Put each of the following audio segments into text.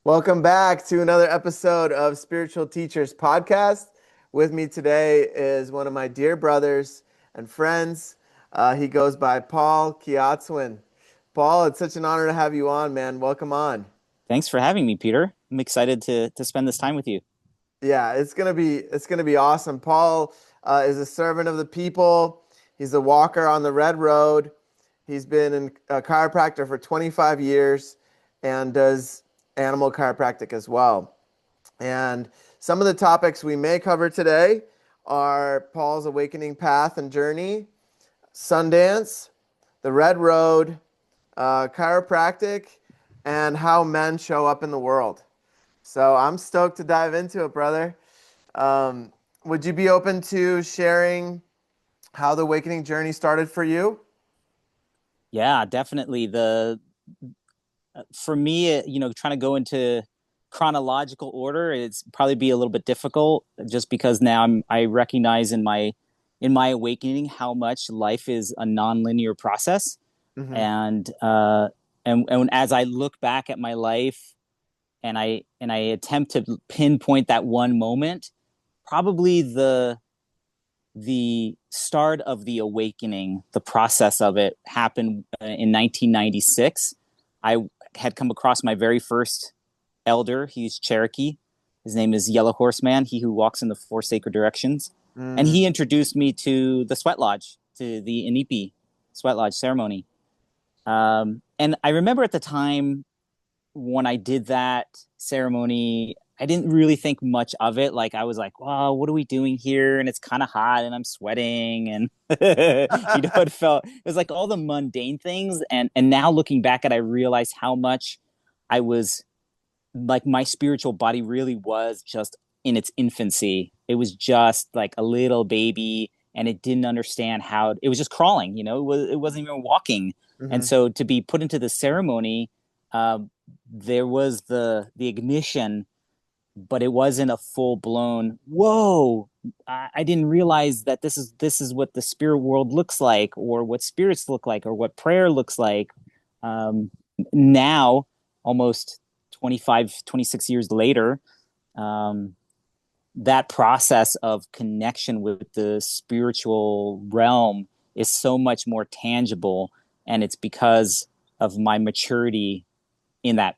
Welcome back to another episode of Spiritual Teachers Podcast. With me today is one of my dear brothers and friends. He goes by Paul Kiatswin. Paul, it's such an honor to have you on, man. Welcome on. Thanks for having me, Peter. I'm excited to spend this time with you. Yeah, it's gonna be awesome. Paul is a servant of the people. He's a walker on the red road. He's been a chiropractor for 25 years and does animal chiropractic as well. And some of the topics we may cover today are Paul's awakening path and journey, Sundance, the Red Road, chiropractic, and how men show up in the world. So I'm stoked to dive into it, brother. Um, would you be open to sharing how the awakening journey started for you? Yeah, definitely. The For me, trying to go into chronological order, it's probably be a little bit difficult just because now I recognize in my awakening how much life is a nonlinear process, Hmm. and and as I look back at my life and I attempt to pinpoint that one moment, probably the start of the awakening, the process of it happened in 1996. I had come across my very first elder. He's Cherokee. His name is Yellow Horseman, he who walks in the four sacred directions. And Mm. he introduced me to the sweat lodge, to the Inipi sweat lodge ceremony. And I remember at the time when I did that ceremony, I didn't really think much of it. Like I was like, "Wow, what are we doing here?" And it's kind of hot, and I'm sweating, and it was like all the mundane things. And now looking back at, it, I realized how much I was like my spiritual body really was just in its infancy. It was just like a little baby, and it didn't understand how it was just crawling. It wasn't even walking. And Hmm. so to be put into the ceremony, um, there was the ignition, but it wasn't a full blown whoa. I didn't realize that this is what the spirit world looks like, or what spirits look like, or what prayer looks like. Um, now almost 25, 26 years later, um, that process of connection with the spiritual realm is so much more tangible, and it's because of my maturity in that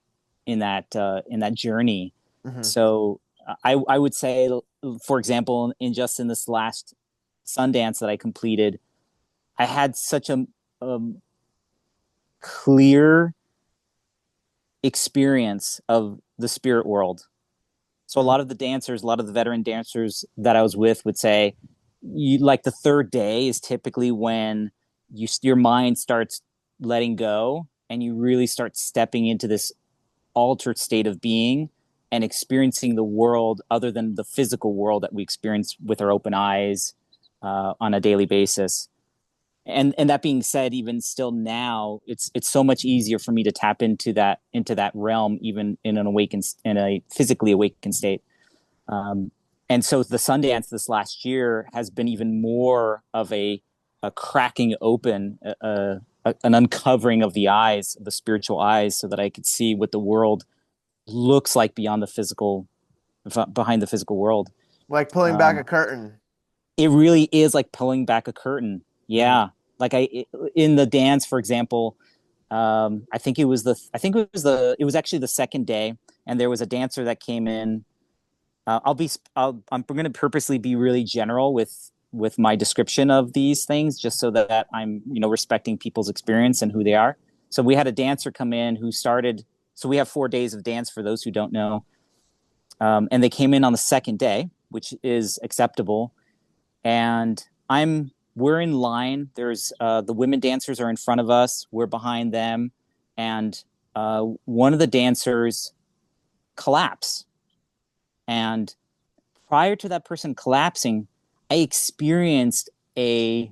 journey. Hmm. So I would say, for example, in this last Sundance that I completed, I had such a clear experience of the spirit world. So a Hmm. lot of the dancers, a lot of the veteran dancers that I was with would say, you like the third day is typically when your mind starts letting go and you really start stepping into this altered state of being and experiencing the world other than the physical world that we experience with our open eyes on a daily basis. And that being said, even still now, it's so much easier for me to tap into that realm, even in a physically awakened state. Um, and so the Sundance this last year has been even more of a cracking open, an uncovering of the eyes, the spiritual eyes, so that I could see what the world looks like beyond the physical, behind the physical world. Like pulling back a Um, curtain. it really is like pulling back a curtain. Hmm. Yeah, like in the dance, for example, it was actually the second day, and there was a dancer that came in. I'm going to purposely be really general with my description of these things, just so that I'm respecting people's experience and who they are. So we had a dancer come in who started. So we have 4 days of dance for those who don't know, and they came in on the second day, which is acceptable. And we're in line. There's the women dancers are in front of us. We're behind them, and one of the dancers collapse. And prior to that person collapsing, I experienced a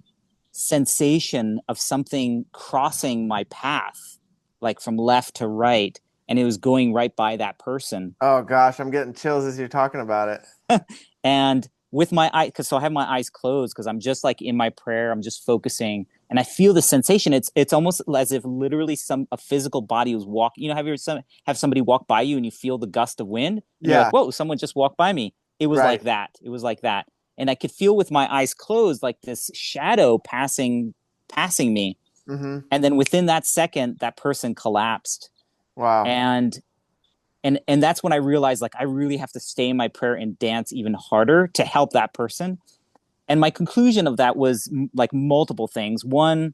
sensation of something crossing my path, like from left to right, and it was going right by that person. Oh gosh, I'm getting chills as you're talking about it. And with my eye, because so I have my eyes closed because I'm just like in my prayer, I'm just focusing. and I feel the sensation. It's almost as if literally a physical body was walking. You know, have somebody walk by you and you feel the gust of wind, and you're like, Yeah. whoa, someone just walked by me. It was like Right. that. It was like that, and I could feel with my eyes closed, like this shadow passing me, Mm-hmm. and then within that second, that person collapsed, Wow. and and that's when I realized like I really have to stay in my prayer and dance even harder to help that person. And my conclusion of that was like multiple things. One,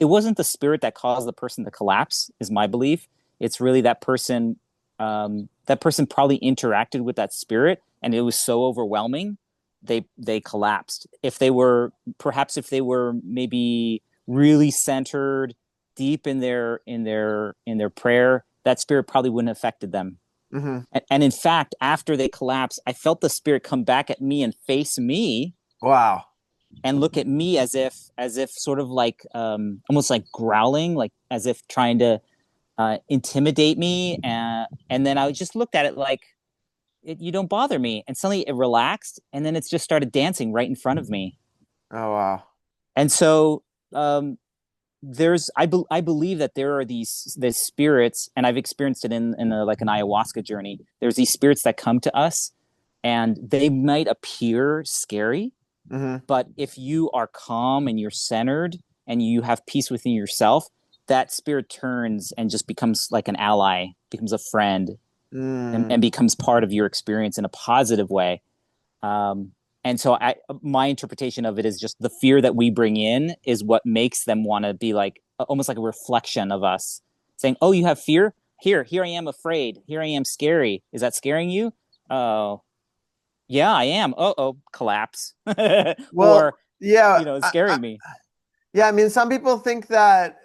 it wasn't the spirit that caused the person to collapse, is my belief. It's really that person probably interacted with that spirit, and it was so overwhelming, they collapsed. If they were maybe really centered, deep in their prayer, that spirit probably wouldn't have affected them. Mm-hmm. And in fact, after they collapsed, I felt the spirit come back at me and face me Wow. and look at me as if sort of like almost like growling, like as if trying to intimidate me, and then I just looked at it like you don't bother me, and suddenly it relaxed, and then it's just started dancing right in front of me. Oh, wow. And so um, I believe that there are these spirits, and I've experienced it in like an ayahuasca journey. There's these spirits that come to us, and they might appear scary, Mm-hmm. but if you are calm and you're centered and you have peace within yourself, that spirit turns and just becomes like an ally, becomes a friend, Mm. and becomes part of your experience in a positive way. Um, and so my interpretation of it is just the fear that we bring in is what makes them want to be like almost like a reflection of us, saying, "Oh, you have fear? Here I am afraid. Here I am scary. Is that scaring you? Oh, yeah, I am. Oh, collapse." Well, Or, yeah. it's scaring me. Yeah. I mean, some people think that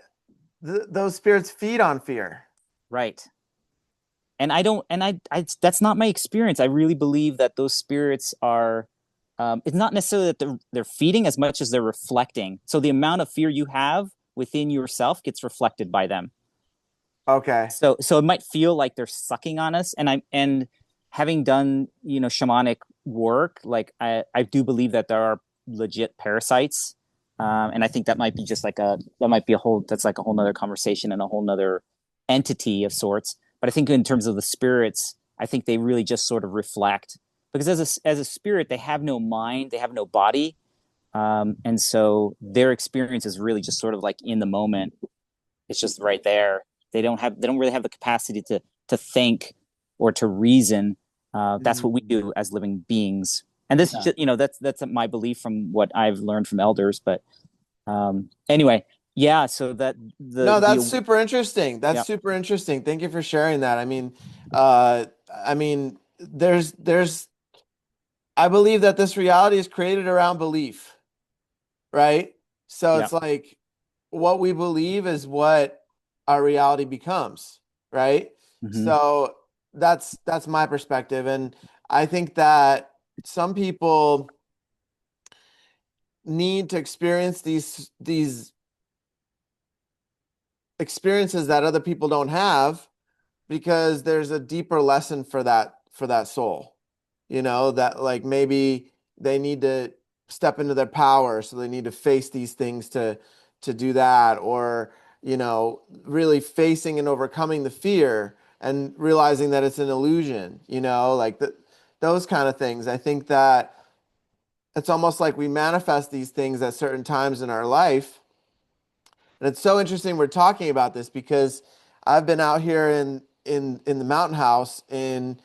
those spirits feed on fear. Right. And I don't, and I that's not my experience. I really believe that those spirits are, it's not necessarily that they're feeding as much as they're reflecting. So the amount of fear you have within yourself gets reflected by them. Okay. So it might feel like they're sucking on us. And having done, shamanic work, like I do believe that there are legit parasites. And I think that might be just like that's like a whole nother conversation and a whole nother entity of sorts. But I think in terms of the spirits, I think they really just sort of reflect, because as a spirit, they have no mind, they have no body. And so their experience is really just sort of like in the moment. It's just right there. They don't really have the capacity to think or to reason. That's what we Mm. do as living beings. And this is Yeah. just, that's my belief from what I've learned from elders. But anyway, yeah. So that No, that's the super interesting. That's yeah, super interesting. Thank you for sharing that. I mean, I believe that this reality is created around belief, right? So yeah. it's like what we believe is what our reality becomes, right? Hmm. So that's my perspective, and I think that some people need to experience these experiences that other people don't have, because there's a deeper lesson for that soul. That like maybe they need to step into their power, so they need to face these things to do that, or really facing and overcoming the fear and realizing that it's an illusion, like those kind of things. I think that it's almost like we manifest these things at certain times in our life. And it's so interesting we're talking about this, because I've been out here in the mountain house in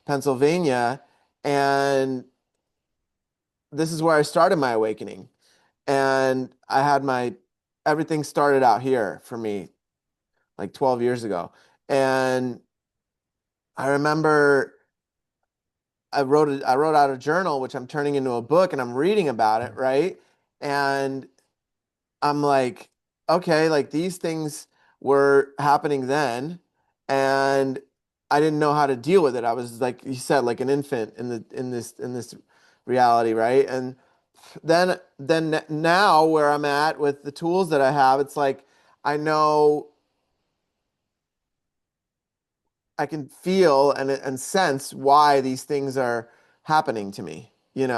Pennsylvania, and this is where I started my awakening. And I had everything started out here for me like 12 years ago. And I remember I wrote out a journal, which I'm turning into a book, and I'm reading about it, right? And I'm like, okay, like these things were happening then, and I didn't know how to deal with it. I was like you said, like an infant in this reality, right? And then now where I'm at with the tools that I have, it's like I know I can feel and sense why these things are happening to me, and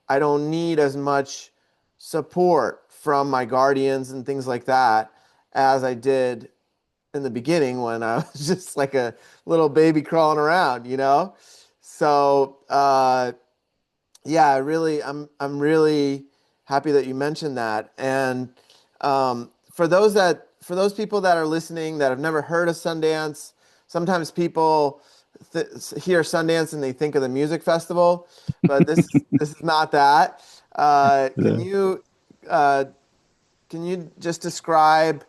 I don't need as much support from my guardians and things like that as I did in the beginning when I was just like a little baby crawling around, you know? So, yeah, I'm really happy that you mentioned that. And for those people that are listening that have never heard of Sundance, sometimes people hear Sundance and they think of the music festival, but this is not that. Uh, can Yeah. you uh, can you just describe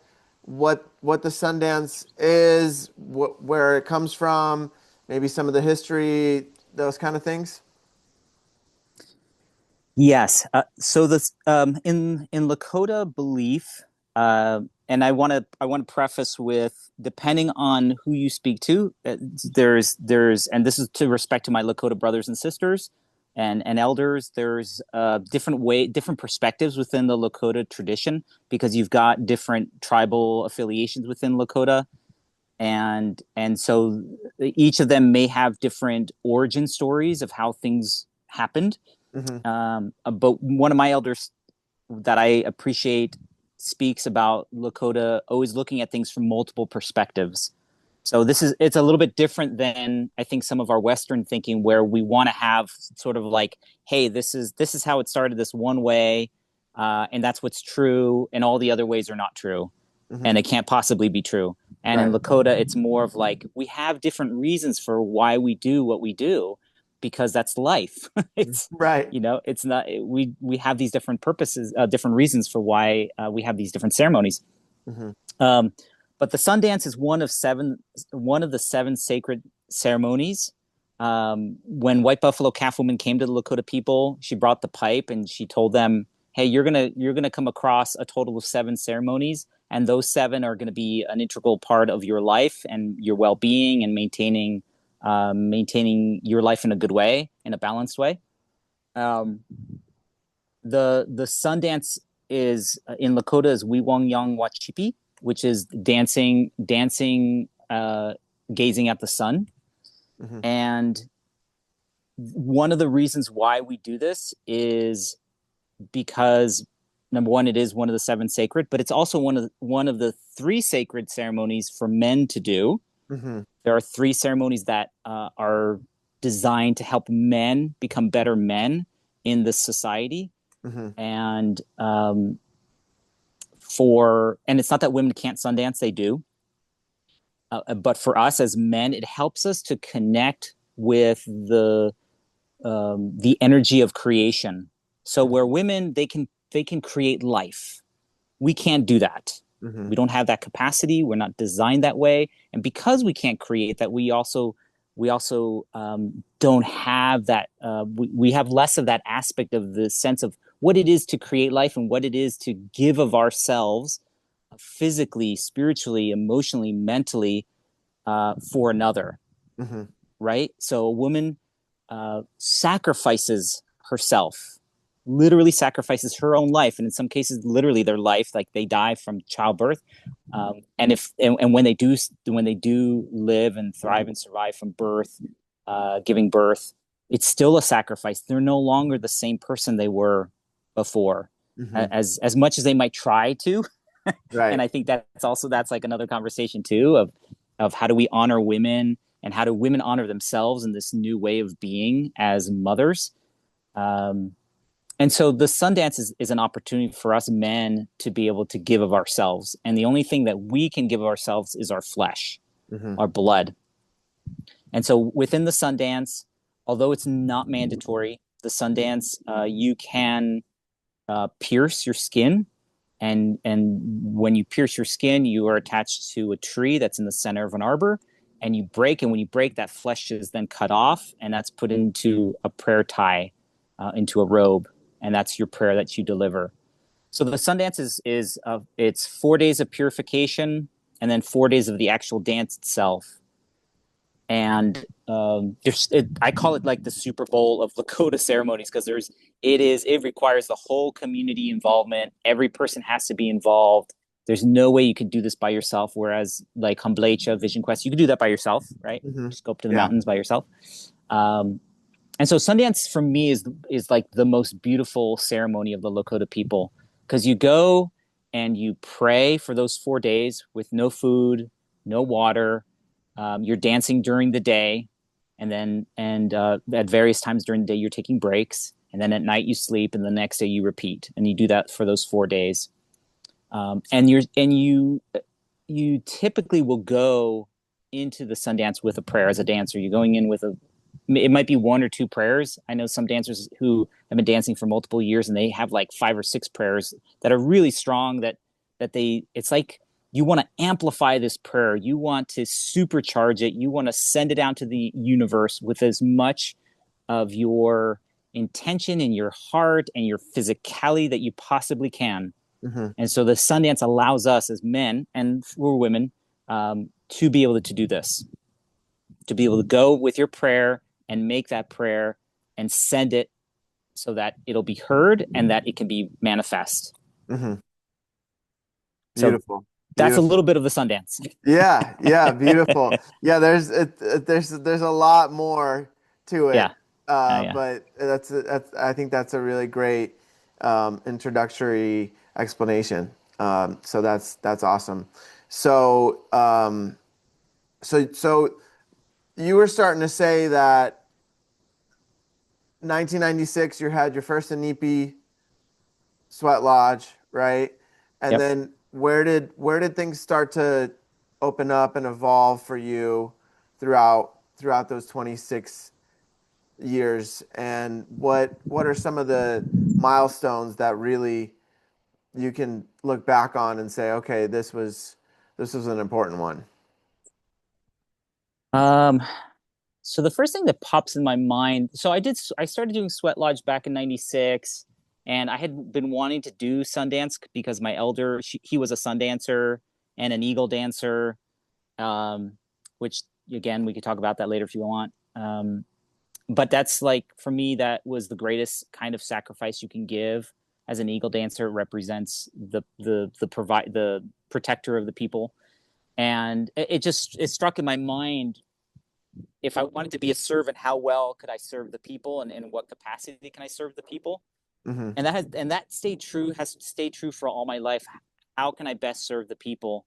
what the Sundance is, where it comes from, maybe some of the history, those kind of things? Yes. So this in Lakota belief, and I want to preface with depending on who you speak to, there's and this is to respect to my Lakota brothers and sisters and elders. There's different perspectives within the Lakota tradition because you've got different tribal affiliations within Lakota, and so each of them may have different origin stories of how things happened. Hmm. But one of my elders that I appreciate speaks about Lakota always looking at things from multiple perspectives. So it's a little bit different than I think some of our Western thinking, where we want to have sort of like, hey, this is how it started this one way, and that's what's true, and all the other ways are not true, Hmm. and it can't possibly be true. And in Right. Lakota, it's more of like we have different reasons for why we do what we do, because that's life. It's Right. it's not we have these different purposes, different reasons for why we have these different ceremonies. Hmm. Um, but the Sundance is one of the seven sacred ceremonies. When White Buffalo Calf Woman came to the Lakota people, she brought the pipe and she told them, "Hey, you're gonna come across a total of seven ceremonies, and those seven are going to be an integral part of your life and your well-being and maintaining your life in a good way, in a balanced way." Um, the Sundance is in Lakota is Wiwong Yang Wachipi, which is dancing, gazing at the sun. Hmm. And one of the reasons why we do this is because number one, it is one of the seven sacred, but it's also one of the three sacred ceremonies for men to do. Hmm. There are three ceremonies that are designed to help men become better men in this society. Hmm. And and it's not that women can't Sundance, they do. But for us as men, it helps us to connect with the energy of creation. So where women they can create life, we can't do that. Hmm. We don't have that capacity. We're not designed that way, and because we can't create that, we also don't have that. We have less of that aspect of the sense of what it is to create life and what it is to give of ourselves physically, spiritually, emotionally, mentally for another, Hmm. right? So a woman sacrifices herself, literally sacrifices her own life, and in some cases, literally their life, like they die from childbirth. And when they do live and thrive and survive from birth, giving birth, it's still a sacrifice. They're no longer the same person they were before, Hmm. as much as they might try to. And Right. I think that's like another conversation too of how do we honor women and how do women honor themselves in this new way of being as mothers. Um, and so the Sundance is an opportunity for us men to be able to give of ourselves. And the only thing that we can give of ourselves is our flesh, Hmm. our blood. And so within the Sundance, although it's not mandatory, the Sundance, you can pierce your skin, and when you pierce your skin, you are attached to a tree that's in the center of an arbor, and you break. And when you break, that flesh is then cut off, and that's put into a prayer tie, into a robe, and that's your prayer that you deliver. So the Sundance is it's 4 days of purification, and then 4 days of the actual dance itself. And I call it like the Super Bowl of Lakota ceremonies because it requires the whole community involvement. Every person has to be involved. There's no way you could do this by yourself. Whereas like Humblecha, Vision Quest, you could do that by yourself, right? Hmm. Just go up to the Yeah. mountains by yourself. Um, And so Sundance for me is like the most beautiful ceremony of the Lakota people, because you go and you pray for those 4 days with no food, no water. You're dancing during the day, and then at various times during the day you're taking breaks, and then at night you sleep, and the next day you repeat, and you do that for those 4 days. And you typically will go into the Sundance with a prayer as a dancer. You're going in with it might be one or two prayers. I know some dancers who have been dancing for multiple years and they have like 5 or 6 prayers that are really strong, it's like you want to amplify this prayer. You want to supercharge it. You want to send it out to the universe with as much of your intention and your heart and your physicality that you possibly can. Mm-hmm. And so the Sundance allows us as men and for women to be able to do this, to be able to go with your prayer and make that prayer and send it so that it'll be heard and that it can be manifest. Mm-hmm. So Beautiful. that's a Beautiful. little bit of the Sundance. Yeah, yeah, beautiful. Yeah, there's a lot more to Yeah. it, Yeah. but that's I think that's a really great introductory explanation. So that's awesome. So so you were starting to say that 1996 you had your first Inipi Sweat Lodge, right? And Yep. then where did things start to open up and evolve for you throughout those 26 years? And what are some of the milestones that really you can look back on and say, okay, this was an important one? Um, so the first thing that pops in my mind, I started doing Sweat Lodge back in 96, and I had been wanting to do Sundance because my elder, he was a Sundancer and an Eagle dancer, which again, we could talk about that later if you want. But that's like, for me, that was the greatest kind of sacrifice you can give. As an Eagle dancer, it represents the protector of the people. And it struck in my mind, if I wanted to be a servant, how well could I serve the people, and in what capacity can I serve the people? Mm-hmm. And that has stayed true for all my life. How can I best serve the people?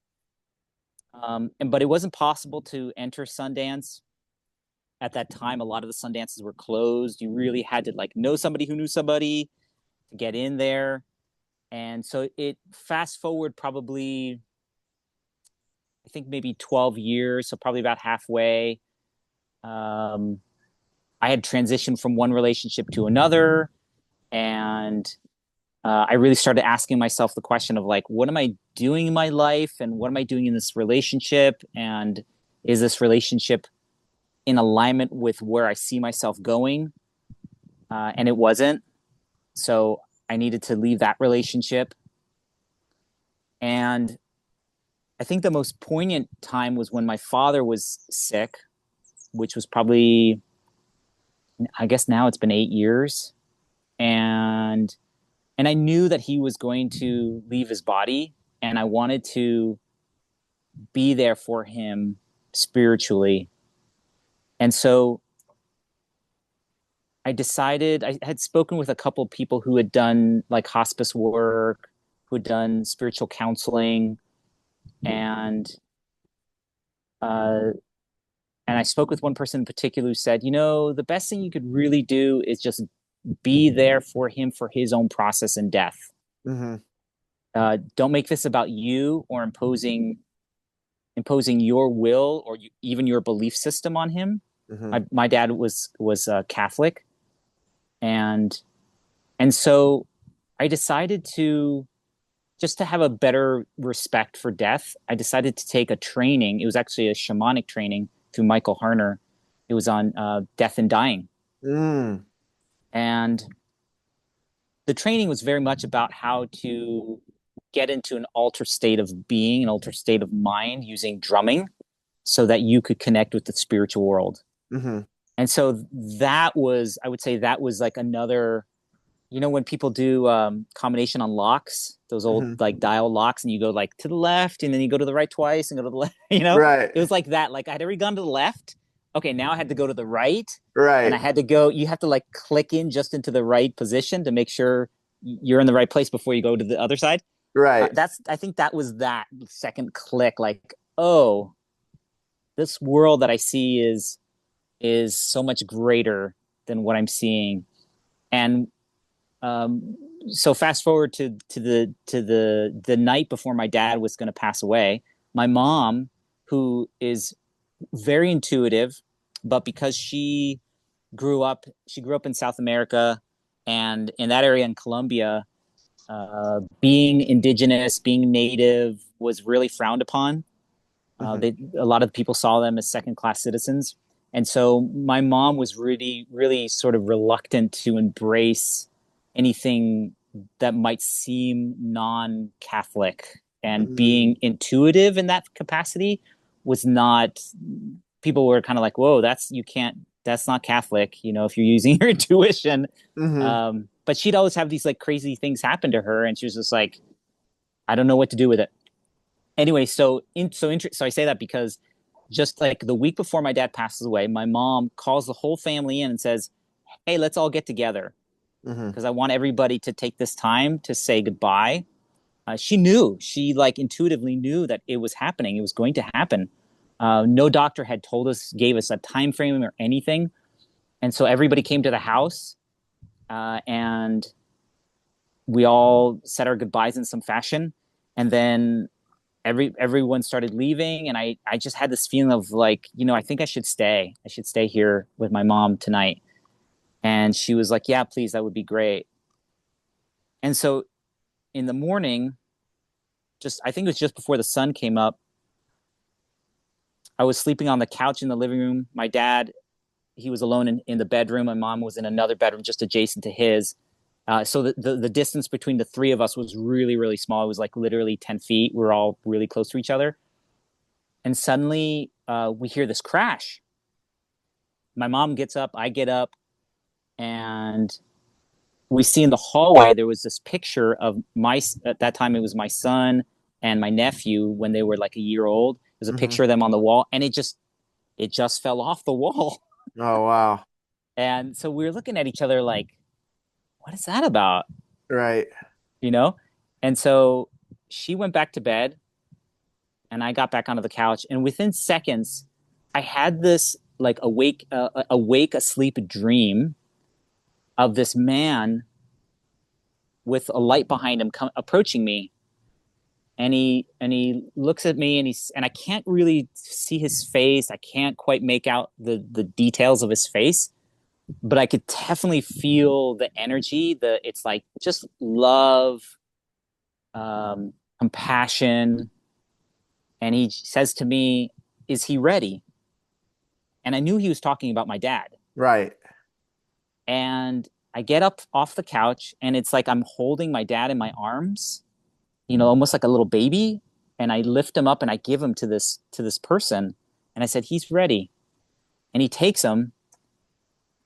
But it wasn't possible to enter Sundance at that time. A lot of the Sundances were closed. You really had to like know somebody who knew somebody to get in there. And so it fast forward probably, I think maybe 12 years, so probably about halfway. Um, I had transitioned from one relationship to another, and I really started asking myself the question of like, what am I doing in my life, and what am I doing in this relationship, and is this relationship in alignment with where I see myself going? And it wasn't. So I needed to leave that relationship. And I think the most poignant time was when my father was sick, which was probably, I guess now it's been 8 years. And I knew that he was going to leave his body, and I wanted to be there for him spiritually. And so I had spoken with a couple of people who had done like hospice work, who had done spiritual counseling, and uh, I spoke with one person in particular who said, the best thing you could really do is just be there for him for his own process in death. Mm-hmm. Don't make this about you or imposing your will or even your belief system on him. Mm-hmm. My dad was Catholic, and so I decided to, just to have a better respect for death, I decided to take a training. It was actually a shamanic training through Michael Harner. It was on death and dying. Mm. And the training was very much about how to get into an altered state of being, an altered state of mind using drumming so that you could connect with the spiritual world. Mm-hmm. And so I would say that was like another, when people do combination on locks, those old Mm-hmm. like dial locks, and you go like to the left and then you go to the right twice and go to the left, Right. it was like that. Like I'd already gone to the left. okay, now I had to go to the right, and I Right. had to go. You have to like click in just into the right position to make sure you're in the right place before you go to the other side. Right. I think that was that second click. Like, oh, this world that I see is so much greater than what I'm seeing. And so fast forward to the night before my dad was going to pass away. My mom, who is very intuitive, but because she grew up in South America, and in that area in Colombia, being indigenous, being native was really frowned upon. Hmm. A lot of people saw them as second class citizens. And so my mom was really, really sort of reluctant to embrace anything that might seem non Catholic. And Hmm. being intuitive in that capacity was not, people were kind of like, whoa, you can't, that's not Catholic, if you're using your intuition. Hmm. But she'd always have these like crazy things happen to her. And she was just like, I don't know what to do with it. Anyway, so I say that because just like the week before my dad passes away, my mom calls the whole family in and says, "Hey, let's all get together Hmm. because I want everybody to take this time to say goodbye." She like intuitively knew that it was happening. It was going to happen. No doctor had gave us a time frame or anything, and so everybody came to the house, and we all said our goodbyes in some fashion, and then everyone started leaving, and I just had this feeling of like, I think I should stay here with my mom tonight. And she was like, yeah, please, that would be great. And so in the morning, just I think it was just before the sun came up, I was sleeping on the couch in the living room. My dad, he was alone in the bedroom. My mom was in another bedroom just adjacent to his. So the distance between the three of us was really, really small. It was like literally 10 feet. We were all really close to each other. And suddenly we hear this crash. My mom gets up, I get up, and we see in the hallway there was this picture of at that time it was my son and my nephew when they were like a year old. There's a Hmm. picture of them on the wall, and it just fell off the wall. Oh, wow. And so we were looking at each other like, what is that about? Right. You know? And so she went back to bed, and I got back onto the couch, and within seconds I had this like awake asleep dream of this man with a light behind him approaching me, and he looks at me, and I can't really see his face. I can't quite make out the details of his face, but I could definitely feel the energy. It's like just love, compassion. And he says to me, "Is he ready?" And I knew he was talking about my dad. Right. And I get up off the couch, and it's like I'm holding my dad in my arms, almost like a little baby. And I lift him up and I give him to this person. And I said, he's ready. And he takes him,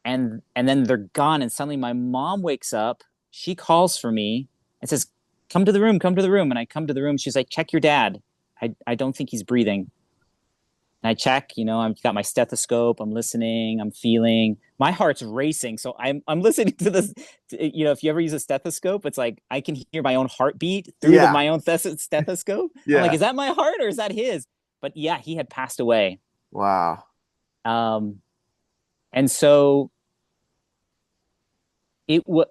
and then they're gone. And suddenly my mom wakes up. She calls for me and says, come to the room, come to the room. And I come to the room. She's like, check your dad. I don't think he's breathing. And I check, I've got my stethoscope. I'm listening. I'm feeling. My heart's racing. So I'm listening to this. If you ever use a stethoscope, it's like I can hear my own heartbeat through Yeah. my own stethoscope. I'm like, Yeah. is that my heart or is that his? But yeah, he had passed away. Wow. Um, and so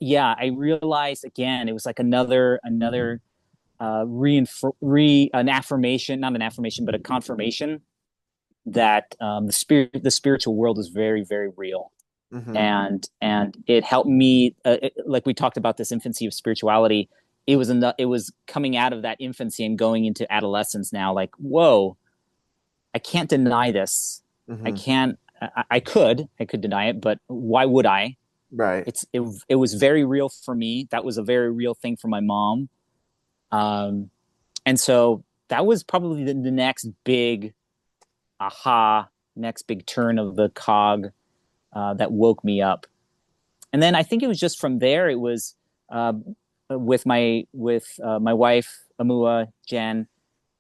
yeah, I realized again, it was like another an affirmation, not an affirmation, but a confirmation that the spiritual world is very, very real. Hmm. And it helped me, like we talked about this infancy of spirituality. It was coming out of that infancy and going into adolescence now, like, whoa, I can't deny this. I Hmm. can't. I could deny it, but why would I? Right. It was very real for me. That was a very real thing for my mom. um and so that was probably the next big aha, next big turn of the cog, that woke me up. And then I think it was just from there. It was uh, with my wife Amua Jen,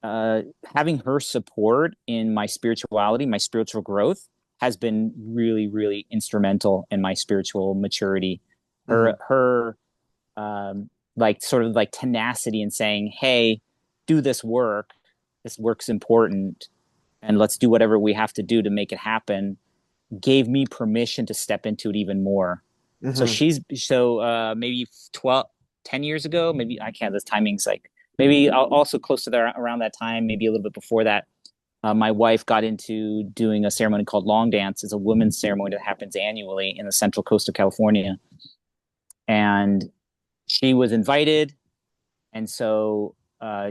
having her support in my spirituality, my spiritual growth. has been really, really instrumental in my spiritual maturity. Mm-hmm. Her like sort of like tenacity in saying, "Hey, do this work. This work's important, and let's do whatever we have to do to make it happen," gave me permission to step into it even more. So Mm-hmm. maybe 12, 10 years ago, maybe I can't, this timing's like, maybe also close to there around that time, maybe a little bit before that. My wife got into doing a ceremony called Long Dance. It's a women's ceremony that happens annually in the central coast of California. And she was invited. And so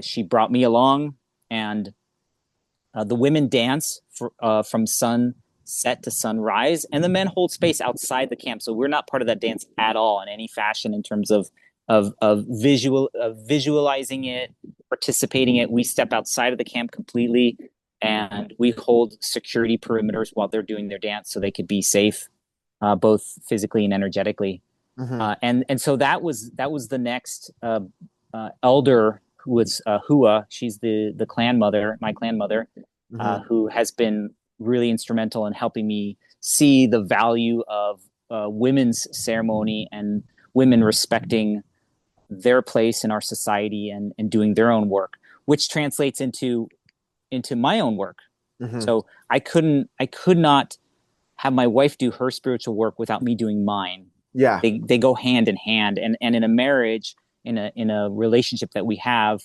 she brought me along, and the women dance from sunset to sunrise, and the men hold space outside the camp. So we're not part of that dance at all in any fashion in terms of visualizing it, participating it. We step outside of the camp completely, and we hold security perimeters while they're doing their dance, so they could be safe, both physically and energetically. Mm-hmm. And so that was the next elder, who was Hua. She's the clan mother, my clan mother, Mm-hmm. who has been really instrumental in helping me see the value of women's ceremony and women respecting their place in our society, and doing their own work, which translates into my own work. Mm-hmm. So I could not have my wife do her spiritual work without me doing mine. Yeah. They go hand in hand, and in a marriage, in a relationship that we have,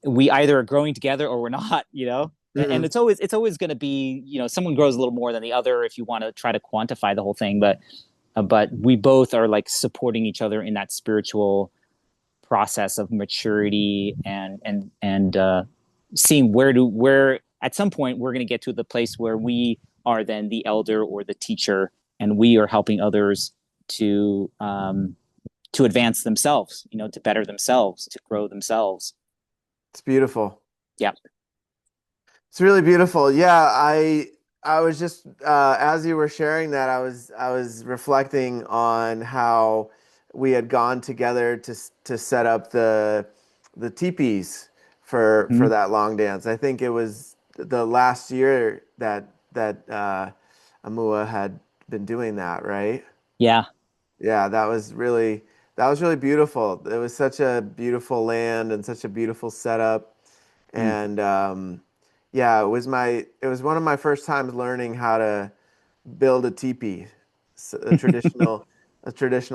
we either are growing together or we're not, and Mm-hmm. it's always going to be, someone grows a little more than the other if you want to try to quantify the whole thing, but we both are like supporting each other in that spiritual process of maturity, and seeing where at some point we're going to get to the place where we are then the elder or the teacher, and we are helping others to advance themselves, to better themselves, to grow themselves. It's beautiful. Yeah. It's really beautiful. Yeah, I was just as you were sharing that, I was reflecting on how we had gone together to set up the teepees for Mm-hmm. that long dance. I think it was the last year that Amua had been doing that, right? Yeah. Yeah, that was really beautiful. It was such a beautiful land and such a beautiful setup. Mm. And yeah, it was one of my first times learning how to build a teepee, a traditional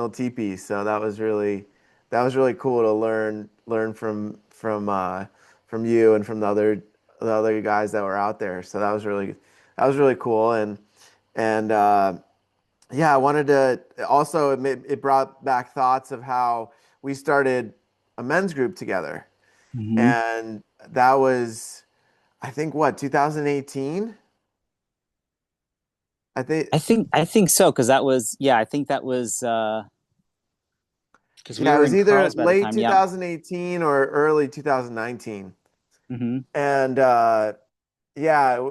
teepee. So that was really cool to learn from you and from the other guys that were out there. So that was really cool. And yeah, I wanted to also, it brought back thoughts of how we started a men's group together. Mm-hmm. And that was, I think, what, 2018? I think, I think so, because I think that was because we yeah, it were was in either Carlsbad at the late time. Yeah. 2018 or early 2019. Mm-hmm. And yeah,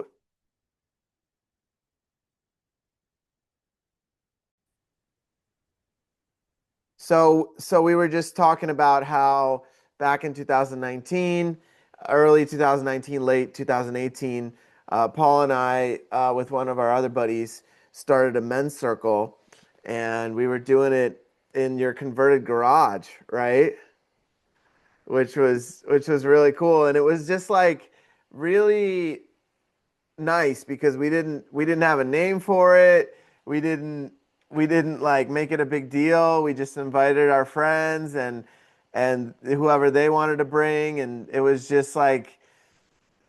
so we were just talking about how back in 2019, early 2019, late 2018, Paul and I, with one of our other buddies, started a men's circle, and we were doing it in your converted garage, right? Which was really cool, and it was just like really nice because we didn't have a name for it. We didn't like make it a big deal. We just invited our friends and whoever they wanted to bring, and it was just like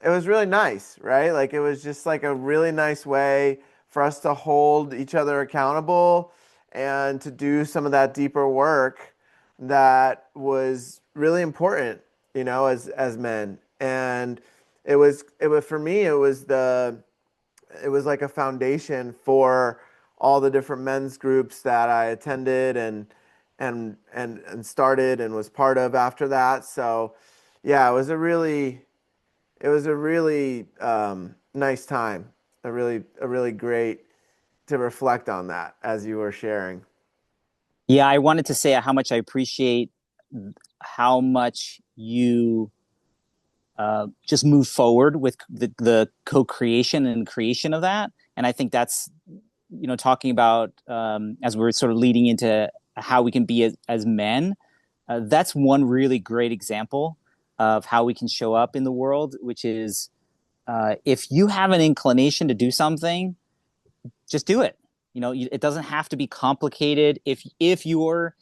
it was really nice, right? Like it was just like a really nice way for us to hold each other accountable and to do some of that deeper work that was really important, as men. And it was for me, it was like a foundation for all the different men's groups that I attended and started and was part of after that. So yeah, it was a really nice time, a really great to reflect on that as you were sharing. Yeah, I wanted to say how much I appreciate how much you just move forward with the co-creation and creation of that. And I think that's, talking about, as we're sort of leading into how we can be as men, that's one really great example of how we can show up in the world, which is, if you have an inclination to do something, just do it. It doesn't have to be complicated. If you're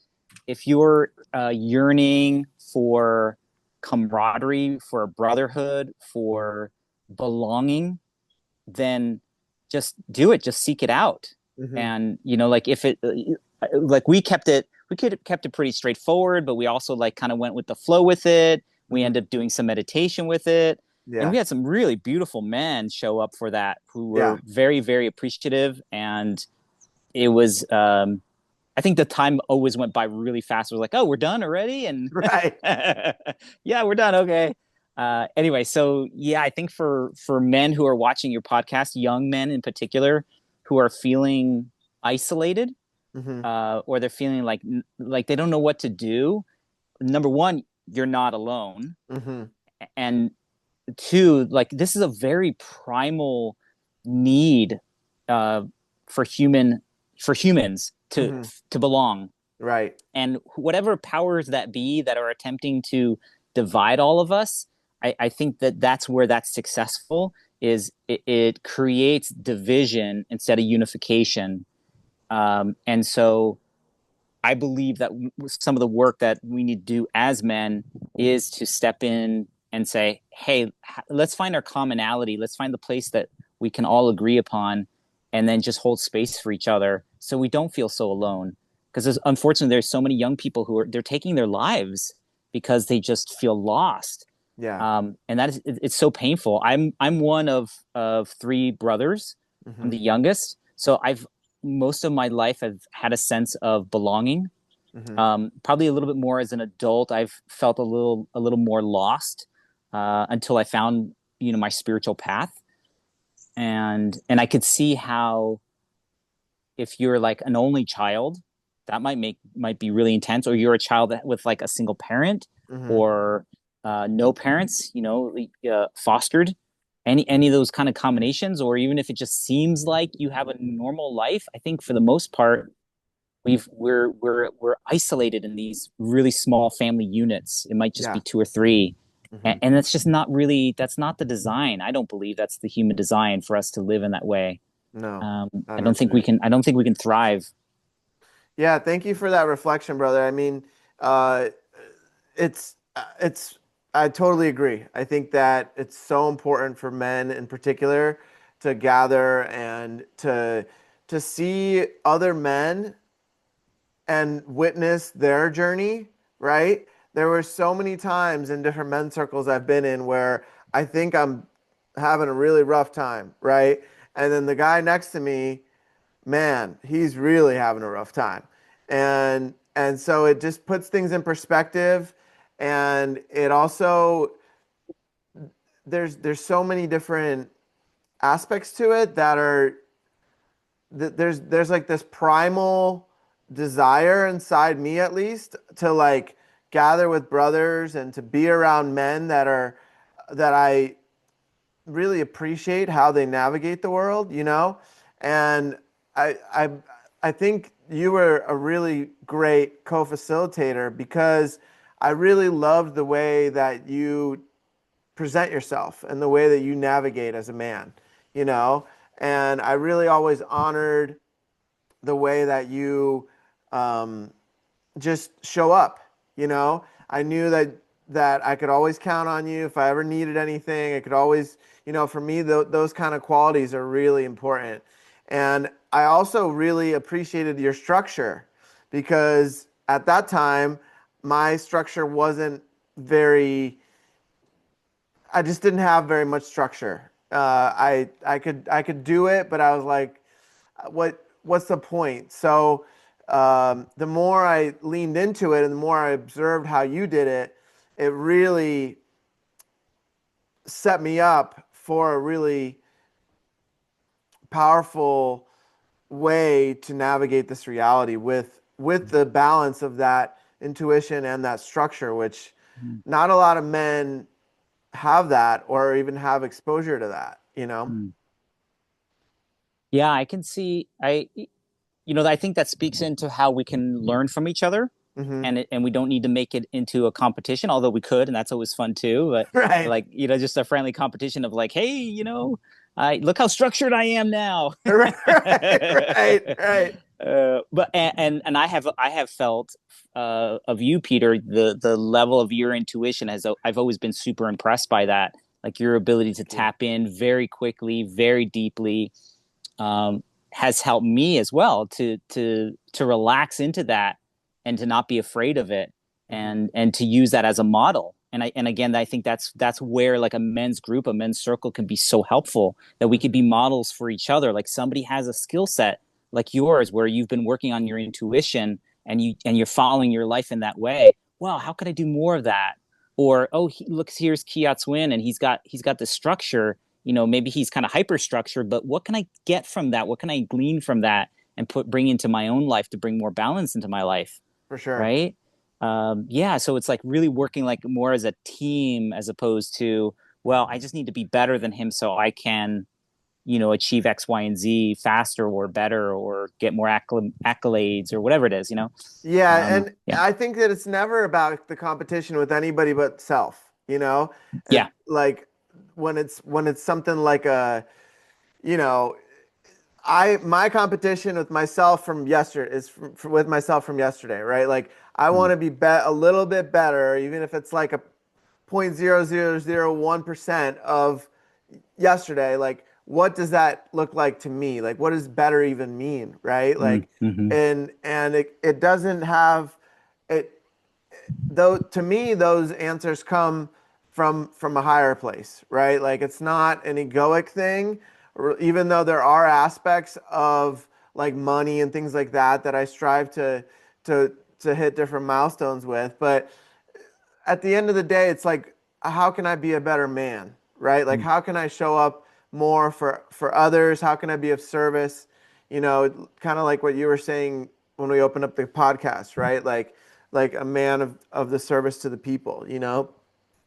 yearning for camaraderie, for brotherhood, for belonging, then just do it. Just seek it out. Mm-hmm. And like if it, like we kept it pretty straightforward, but we also like kind of went with the flow with it. We ended up doing some meditation with it. And we had some really beautiful men show up for that who were very, very appreciative. And it was, I think the time always went by really fast. It was like, oh, we're done already? And Right. yeah, we're done. Okay. Anyway, so yeah, I think for men who are watching your podcast, young men in particular, who are feeling isolated, or they're feeling like they don't know what to do. Number one, you're not alone. And two, like this is a very primal need for humans to belong. Right. And whatever powers that be that are attempting to divide all of us, I think that's where that's successful, is it creates division instead of unification. And so I believe that some of the work that we need to do as men is to step in and say, hey, let's find our commonality. Let's find the place that we can all agree upon, and then just hold space for each other so we don't feel so alone. Because unfortunately, there's so many young people they're taking their lives because they just feel lost. Yeah. And it's so painful. I'm one of three brothers. I'm the youngest. So most of my life I've had a sense of belonging. Probably a little bit more as an adult, I've felt a little more lost, until I found, my spiritual path. And I could see how, if you're like an only child, that might be really intense, or you're a child with like a single parent, or no parents, fostered, any of those kind of combinations, or even if it just seems like you have a normal life. I think for the most part, we're isolated in these really small family units. It might just be two or three. And that's just that's not the design. I don't believe that's the human design for us to live in that way. No. I don't think we can thrive. Yeah, thank you for that reflection, brother. I mean, it's I totally agree. I think that it's so important for men in particular to gather and to see other men and witness their journey, right? There were so many times in different men's circles I've been in where I think I'm having a really rough time, right? And then the guy next to me, man, he's really having a rough time. And so it just puts things in perspective, and it also there's so many different aspects to it that are there's like this primal desire inside me, at least, to like gather with brothers and to be around men that I really appreciate how they navigate the world, and I think you were a really great co-facilitator, because I really loved the way that you present yourself and the way that you navigate as a man, and I really always honored the way that you just show up. I knew that I could always count on you if I ever needed anything. I could always, for me, those kind of qualities are really important. And I also really appreciated your structure, because at that time, my structure wasn't I just didn't have very much structure. I could do it, but I was like, what's the point? So the more I leaned into it and the more I observed how you did it, it really set me up for a really powerful way to navigate this reality with the balance of that intuition and that structure, which not a lot of men have that or even have exposure to that, you know? Mm. Yeah, I can see. I think that speaks into how we can learn from each other, Hmm. and we don't need to make it into a competition, although we could, and that's always fun too. But Right. like, just a friendly competition of like, hey, I look how structured I am now. Right, right, right. But and I have felt of you, Peter, the level of your intuition has I've always been super impressed by that, like your ability to Thank you. tap in very quickly, very deeply, um, has helped me as well to relax into that and to not be afraid of it, Hmm. and to use that as a model. And again, I think that's where like a men's group, a men's circle can be so helpful, that we could Hmm. be models for each other. Like somebody has a skill set like yours where you've been working on your intuition, and you're following your life in that way. Wow, how could I do more of that? Or, oh, look, here's Kiat's win, and he's got the structure. Maybe he's kind of hyper structured, but what can I get from that? What can I glean from that and bring into my own life to bring more balance into my life? For sure. Right. Yeah. So it's like really working like more as a team, as opposed to, well, I just need to be better than him so I can, achieve X, Y, and Z faster or better, or get more accolades or whatever it is. Yeah, and Yeah. I think that it's never about the competition with anybody but self, you know? Yeah. Like when it's something like you know, I my competition with myself from yesterday is with myself from yesterday, right? Like I Mm, want to be a little bit better, even if it's like a 0.0001% of yesterday. Like what does that look like to me? Like what does better even mean, right? Like mm-hmm, and it doesn't have it though. To me those answers come from a higher place, right? Like it's not an egoic thing, or even though there are aspects of like money and things like that that I strive to to hit different milestones with. But at the end of the day, it's like, how can I be a better man, right? Like, mm, how can I show up more for others? How can I be of service? Kind of like what you were saying when we opened up the podcast, right? Like a man of the service to the people,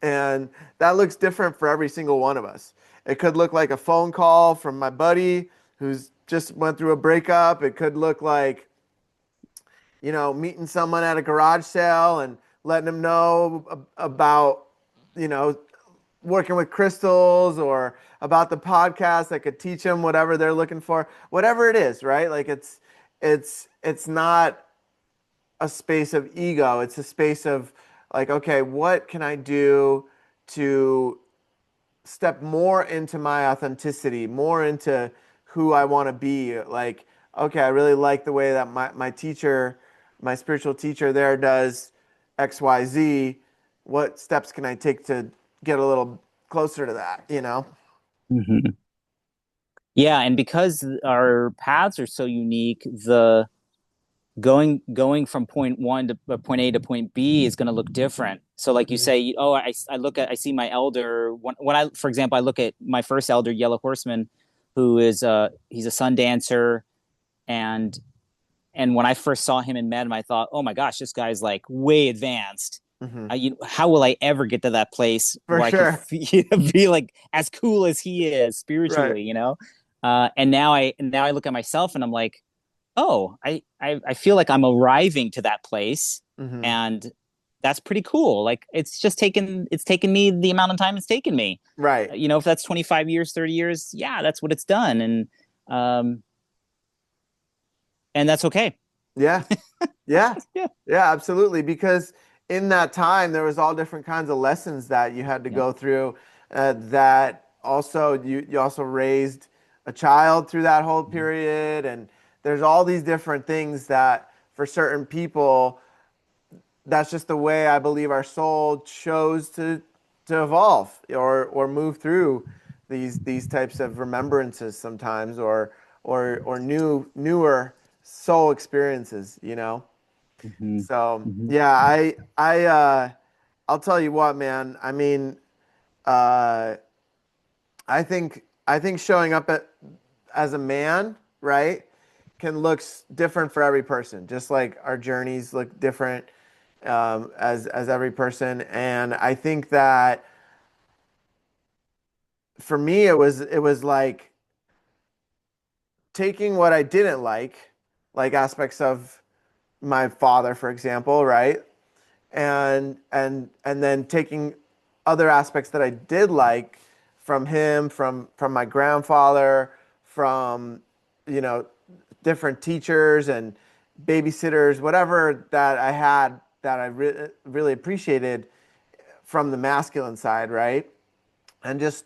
and that looks different for every single one of us. It could look like a phone call from my buddy who's just went through a breakup. It could look like meeting someone at a garage sale and letting them know about, you know, working with crystals, or about the podcast that could teach them whatever they're looking for, whatever it is, right? Like it's not a space of ego. It's a space of like, okay, what can I do to step more into my authenticity, more into who I want to be. Like, okay, I really like the way that my teacher, my spiritual teacher there does XYZ. What steps can I take to get a little closer to that? mm-hmm. Yeah, and because our paths are so unique, the going from point one to point A to point B is going to look different. So, like you Mhm. say, oh, I see my elder when for example, I look at my first elder, Yellow Horseman, who is he's a sun dancer, and when I first saw him and met him, I thought, oh my gosh, this guy's like way advanced. Mhm. How will I ever get to that place For where I can sure. be like as cool as he is Right. spiritually, and now I look at myself and I'm like, oh, I feel like I'm arriving to that place, Mhm. and that's pretty cool. Like it's taken me the amount of time it's taken me. Right. If that's 25 years, 30 years, yeah, that's what it's done, um, and that's okay. Yeah. Yeah. Yeah, Yeah, absolutely. Because in that time, there was all different kinds of lessons that you had to yeah, go through. That also you also raised a child through that whole period, and there's all these different things that for certain people, that's just the way I believe our soul chose to evolve or move through these types of remembrances sometimes, or newer soul experiences. mm-hmm, So mm-hmm, yeah, I'll tell you what, man. I mean, uh, I think showing up as a man, right, can look different for every person. Just like our journeys look different, as every person. And I think that for me, it was like taking what I didn't like aspects of my father, for example, right? And then taking other aspects that I did like from him, from my grandfather, from you know different teachers and babysitters, whatever that I had that I really appreciated from the masculine side, right? And just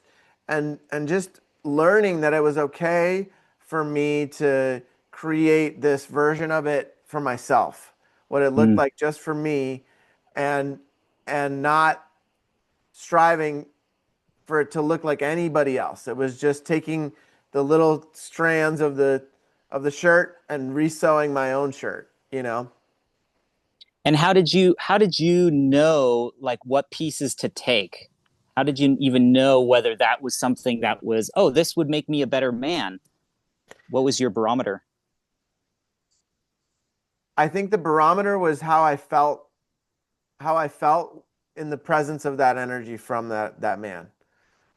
learning that it was okay for me to create this version of it for myself, what it looked Mm. like just for me, and not striving for it to look like anybody else. It was just taking the little strands of the shirt and resewing my own shirt, you know. And how did you know like what pieces to take? How did you even know whether that was something that was, oh, this would make me a better man? What was your barometer? I think the barometer was how I felt in the presence of that energy from that man,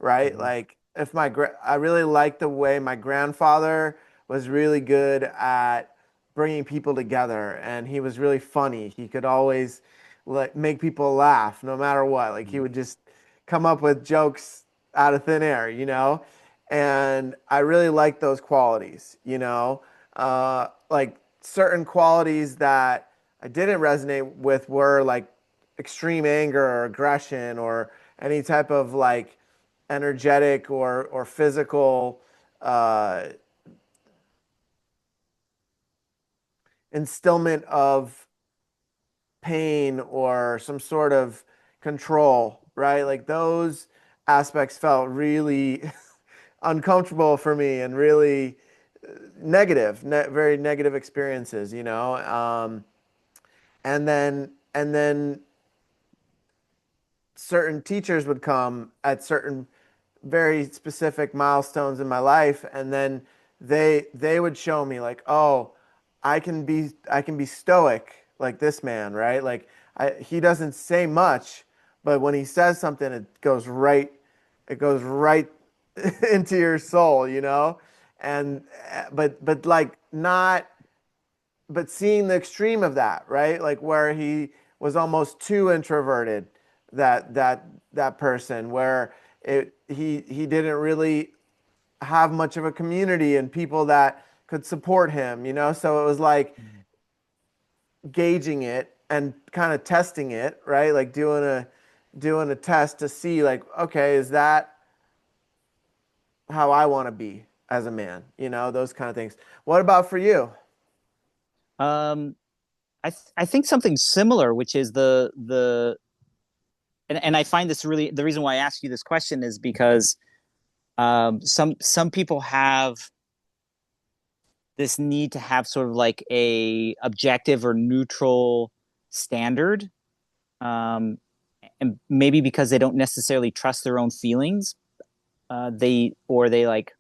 right? Mm-hmm. Like if I really liked the way my grandfather was really good at bringing people together, and he was really funny. He could always like make people laugh no matter what. Like he would just come up with jokes out of thin air, you know? And I really liked those qualities, you know? Like certain qualities that I didn't resonate with were like extreme anger or aggression or any type of like energetic or physical uh, instillment of pain or some sort of control, right? Like those aspects felt really uncomfortable for me and really very negative experiences, you know. And then certain teachers would come at certain very specific milestones in my life, and then they would show me like, oh, I can be stoic like this man, right? Like he doesn't say much, but when he says something, it goes right into your soul, you know. And but like not but seeing the extreme of that, right? Like where he was almost too introverted, that person, where he didn't really have much of a community and people that could support him, you know? So it was like gauging it and kind of testing it, right? Like doing a test to see like, okay, is that how I want to be as a man? You know, those kind of things. What about for you? Um, I think something similar, which is and I find this really the reason why I ask you this question is because some people have this need to have sort of like a objective or neutral standard, um, and maybe because they don't necessarily trust their own feelings, they like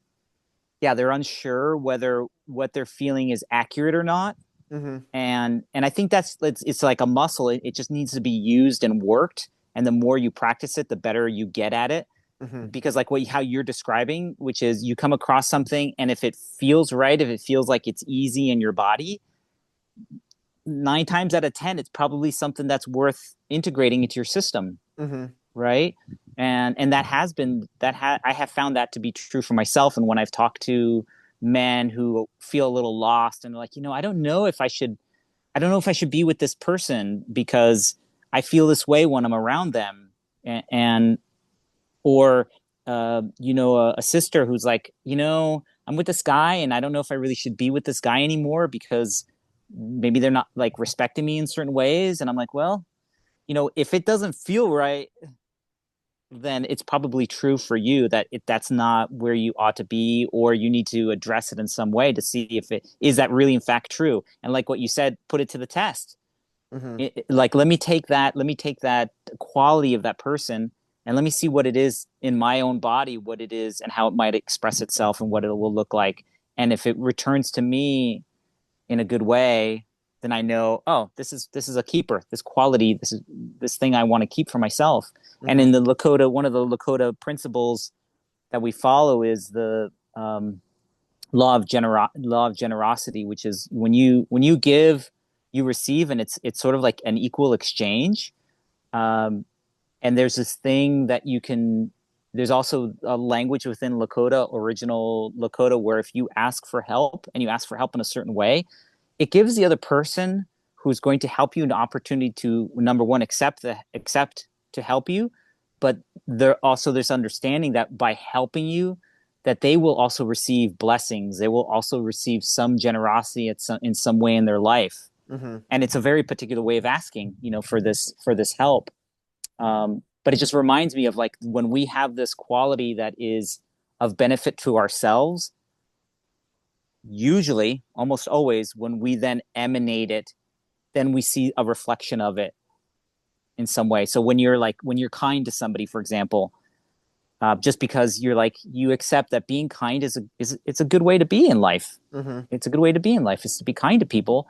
yeah they're unsure whether what they're feeling is accurate or not, Mm-hmm. and I think it's like a muscle. It just needs to be used and worked, and the more you practice it, the better you get at it. Mm-hmm. Because like how you're describing, which is you come across something, and if it feels right, if it feels like it's easy in your body, 9 times out of 10, it's probably something that's worth integrating into your system, Mm-hmm. right? And that has been I have found that to be true for myself. And when I've talked to men who feel a little lost and they're like, I don't know if I should be with this person because I feel this way when I'm around them, and or a sister who's like, I'm with this guy and I don't know if I really should be with this guy anymore because maybe they're not like respecting me in certain ways. And I'm like, well, if it doesn't feel right, then it's probably true for you that that's not where you ought to be, or you need to address it in some way to see if it is that really in fact true. And like what you said, put it to the test. Mm-hmm. Like let me take that quality of that person and let me see what it is in my own body, what it is and how it might express itself and what it will look like. And if it returns to me in a good way, then I know, oh, this is a keeper. This quality, this thing I want to keep for myself. And Mm-hmm. in the Lakota, one of the Lakota principles that we follow is the law of generosity, which is when you give, you receive, and it's sort of like an equal exchange. Um, and there's this thing that you can. There's also a language within Lakota, original Lakota, where if you ask for help and you ask for help in a certain way, it gives the other person who's going to help you an opportunity to, number one, accept to help you, but there's understanding that by helping you, that they will also receive blessings. They will also receive some generosity in some way in their life, Mm-hmm. and it's a very particular way of asking, for this help. But it just reminds me of like when we have this quality that is of benefit to ourselves, usually, almost always, when we then emanate it, then we see a reflection of it in some way. So when you're kind to somebody, for example, just because you accept that being kind is it's a good way to be in life. Mm-hmm. It's a good way to be in life, is to be kind to people.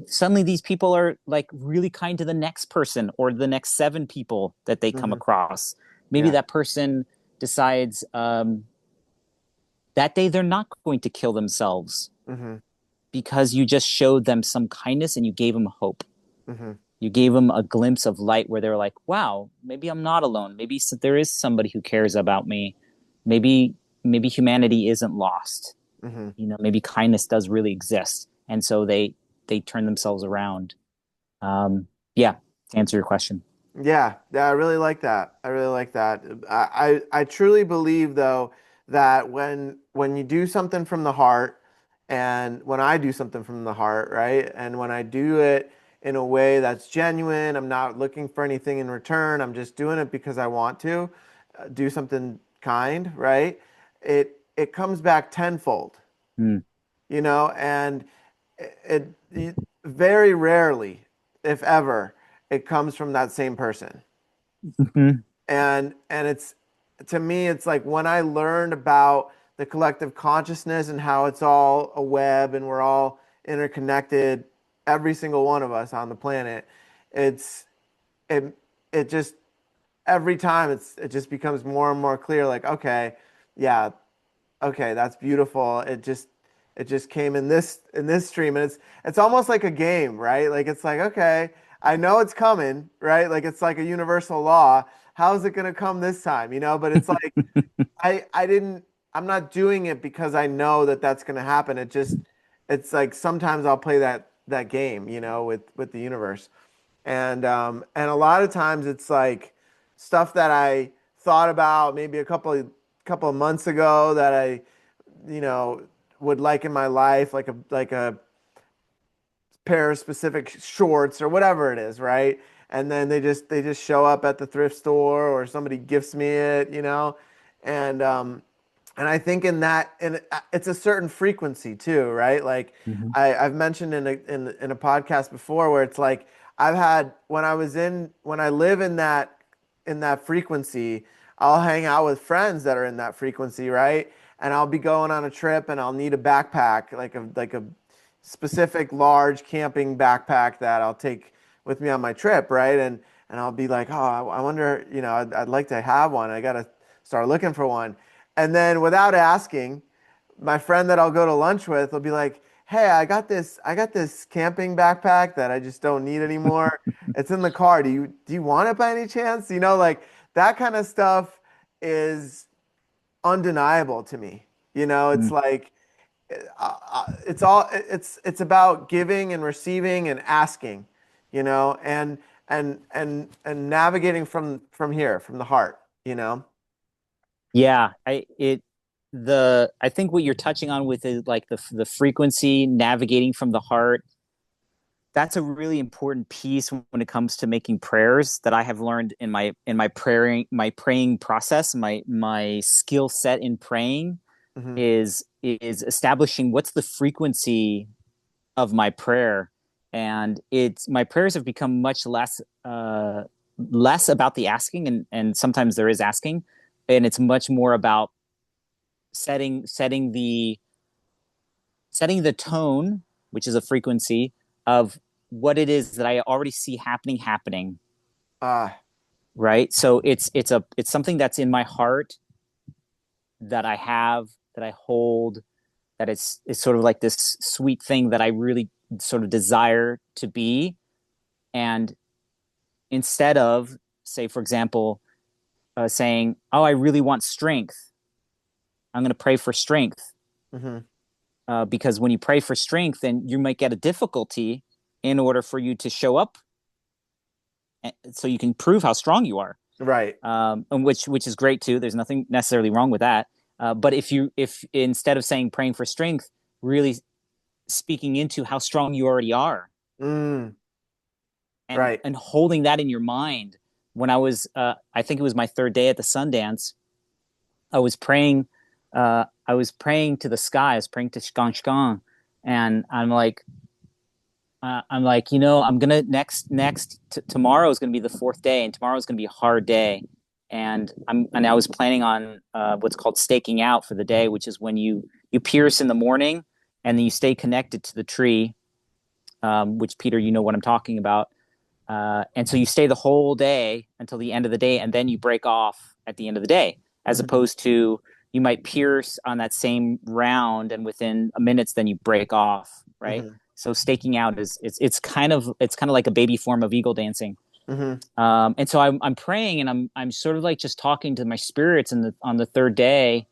Suddenly these people are like really kind to the next person or the next seven people that they come Mm-hmm. across. Maybe Yeah. that person decides that day they're not going to kill themselves Mm-hmm. because you just showed them some kindness and you gave them hope. Mm-hmm. You gave them a glimpse of light where they're like, wow, maybe I'm not alone. Maybe there is somebody who cares about me. Maybe humanity isn't lost. Mm-hmm. Maybe kindness does really exist. And so they turn themselves around. Yeah, to answer your question. Yeah, yeah, I really like that. I really like that. I truly believe though that when you do something from the heart, and when I do something from the heart, right? And when I do it in a way that's genuine, I'm not looking for anything in return. I'm just doing it because I want to do something kind, right? It comes back tenfold, Mm. and it very rarely, if ever, it comes from that same person. Mm-hmm. And it's, to me, it's like when I learned about the collective consciousness and how it's all a web and we're all interconnected, every single one of us on the planet. It's it it just every time it just becomes more and more clear, like, okay, yeah, okay, that's beautiful. It just came in this stream, and it's almost like a game, right? Like it's like, okay, I know it's coming, right? Like it's like a universal law. How is it going to come this time? But it's like I didn't I'm not doing it because I know that that's going to happen. It's like sometimes I'll play that game, with the universe. And a lot of times it's like stuff that I thought about maybe a couple of months ago that I, you know, would like in my life, like a pair of specific shorts or whatever it is, right? And then they just show up at the thrift store or somebody gifts me it. And I think it's a certain frequency too, right? Like Mm-hmm. I've mentioned in a podcast before where it's like I've had when I live in that frequency, I'll hang out with friends that are in that frequency, right? And I'll be going on a trip and I'll need a backpack, like a specific large camping backpack that I'll take with me on my trip, right? And I'll be like, oh, I wonder, I'd like to have one. I gotta start looking for one. And then without asking, my friend that I'll go to lunch with will be like, "Hey, I got this camping backpack that I just don't need anymore. It's in the car. Do you want it by any chance?" Like that kind of stuff is undeniable to me. It's Mm. like it's about giving and receiving and asking, and navigating from here, from the heart. Yeah, I think what you're touching on with is like the frequency, navigating from the heart. That's a really important piece when it comes to making prayers that I have learned in my praying process. My skill set in praying Hmm. is establishing what's the frequency of my prayer, and it's my prayers have become much less about the asking, and sometimes there is asking, and it's much more about setting setting the setting the tone, which is a frequency of what it is that I already see happening, Uh, right? So it's something that's in my heart that I have, that I hold, that it's sort of like this sweet thing that I really sort of desire to be. And instead of, say, for example, saying, "Oh, I really want strength. I'm going to pray for strength." Mm-hmm. Because when you pray for strength, then you might get a difficulty in order for you to show up, so you can prove how strong you are. Right. And which is great too. There's nothing necessarily wrong with that. But if instead of saying praying for strength, really speaking into how strong you already are, Mm. and Right. holding that in your mind. When I was, I think it was my third day at the Sundance, I was praying. I was praying to the sky. I was praying to Shkan Shkan, and I'm like, I'm gonna tomorrow is gonna be the fourth day, and tomorrow is gonna be a hard day, and I was planning on what's called staking out for the day, which is when you pierce in the morning, and then you stay connected to the tree, which Peter, you know what I'm talking about, and so you stay the whole day until the end of the day, and then you break off at the end of the day, as Mm-hmm. opposed to you might pierce on that same round, and within a minute, then you break off, right? Mm-hmm. So staking out is it's kind of like a baby form of eagle dancing. Mm-hmm. And so I'm praying, and I'm sort of like just talking to my spirits on the third day,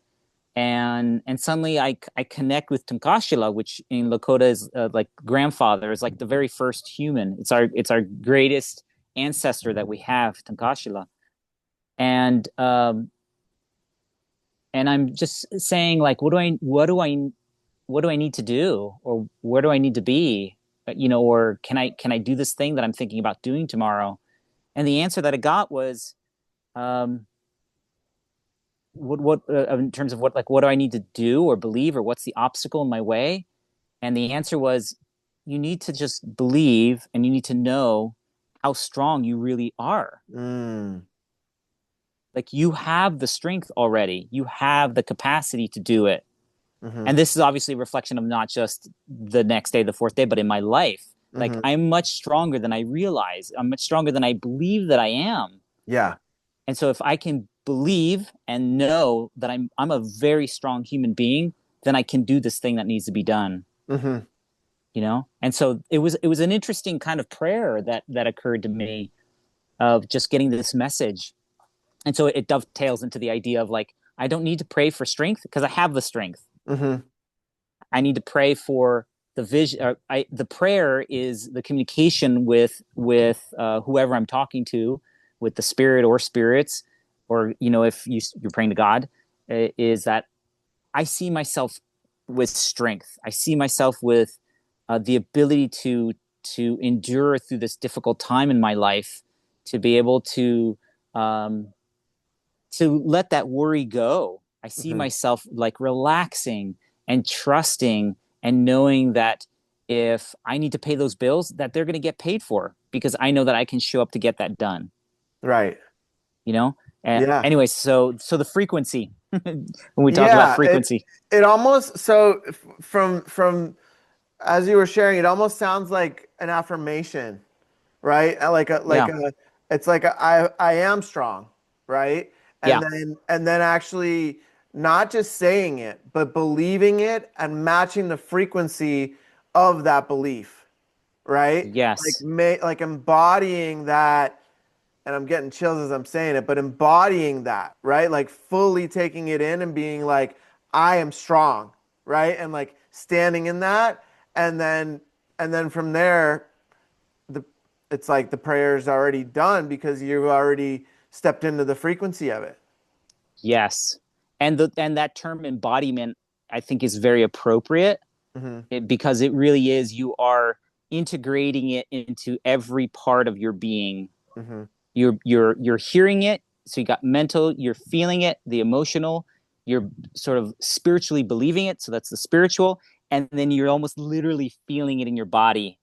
and suddenly I connect with Tunkashila, which in Lakota is like grandfather, is like the very first human. It's our greatest ancestor that we have, Tunkashila, and and I'm just saying, like, what do I need to do, or where do I need to be, or can I do this thing that I'm thinking about doing tomorrow? And the answer that I got was, um, what in terms of what do I need to do or believe, or what's the obstacle in my way? And the answer was, you need to just believe, and you need to know how strong you really are. Mm. Like, you have the strength already, you have the capacity to do it. Mm-hmm. And this is obviously a reflection of not just the next day, the fourth day, but in my life. Like, Mm-hmm. I'm much stronger than I realize. I'm much stronger than I believe that I am. Yeah. And so if I can believe and know that I'm a very strong human being, then I can do this thing that needs to be done. Mm-hmm. And so it was an interesting kind of prayer that occurred to me, of just getting this message. And so it dovetails into the idea of, like, I don't need to pray for strength because I have the strength. Mm-hmm. I need to pray for the vision. The prayer is the communication with whoever I'm talking to, with the spirit or spirits, or if you're praying to God, is that I see myself with strength. I see myself with the ability to endure through this difficult time in my life, to be able um, to let that worry go. I see Mm-hmm. myself like relaxing and trusting, and knowing that if I need to pay those bills, that they're going to get paid for, because I know that I can show up to get that done. Right. You know. Yeah. Anyway, so the frequency. When we talk about Yeah. It frequency, it almost so from as you were sharing, it almost sounds like an affirmation, right? yeah, It's like I am strong, right? yeah, And then actually not just saying it, but believing it and matching the frequency of that belief, right? yes, Like embodying that, and I'm getting chills as I'm saying it, but embodying that, right? Like fully taking it in and being like, I am strong, right? And like standing in that, and then from there, the it's like the prayer is already done because you've already stepped into the frequency of it. yes. And that term embodiment, I think, is very appropriate, Mm-hmm. because it really is, you are integrating it into every part of your being. Mm-hmm. You're hearing it, so you got mental, you're feeling it, the emotional, you're sort of spiritually believing it, so that's the spiritual, and then you're almost literally feeling it in your body,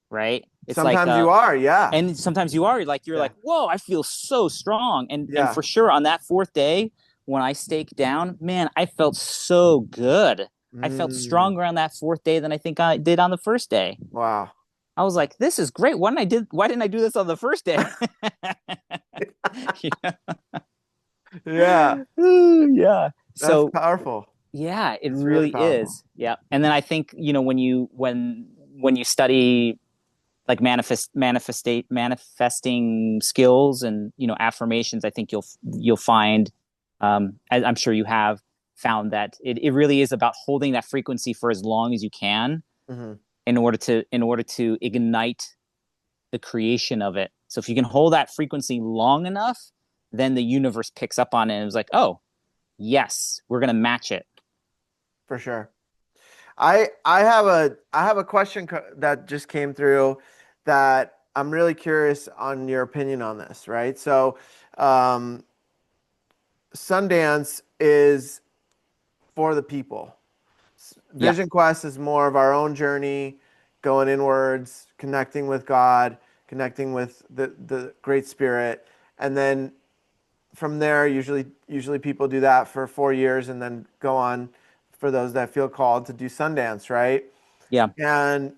right? It's like Sometimes you are, yeah. and sometimes you're Yeah. like, whoa, I feel so strong. And Yeah. for sure, on that fourth day, when I staked down, man, I felt so good. I felt Mm. stronger on that fourth day than I think I did on the first day. Wow. I was like, this is great. Why didn't I do this on the first day? Yeah. Yeah. That's So powerful. yeah, it It's really really powerful. is. Yeah. And then I think, when you study like manifesting skills and, affirmations, I think you'll find, as I'm sure you have found, that it really is about holding that frequency for as long as you can Hmm. in order to ignite the creation of it. So if you can hold that frequency long enough, then the universe picks up on it and is like, oh, yes, we're going to match it. For sure. I have a question that just came through that I'm really curious on your opinion on this, right? So, um, Sundance is for the people. Yeah. Vision Quest is more of our own journey, going inwards, connecting with God, connecting with the Great Spirit, and then from there, usually people do that for 4 years and then go on for those that feel called to do Sundance, right? Yeah. And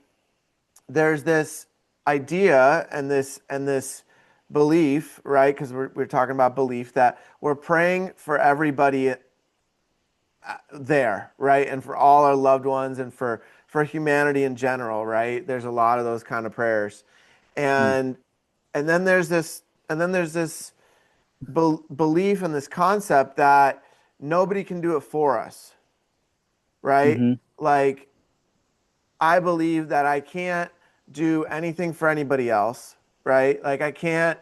there's this idea and this belief, right? Because we're talking about belief that we're praying for everybody there, right? And for all our loved ones and for humanity in general, right? There's a lot of those kind of prayers. Mm. And and then there's this belief in this concept that nobody can do it for us, right? Mm-hmm. Like I believe that I can't do anything for anybody else, right? Like I can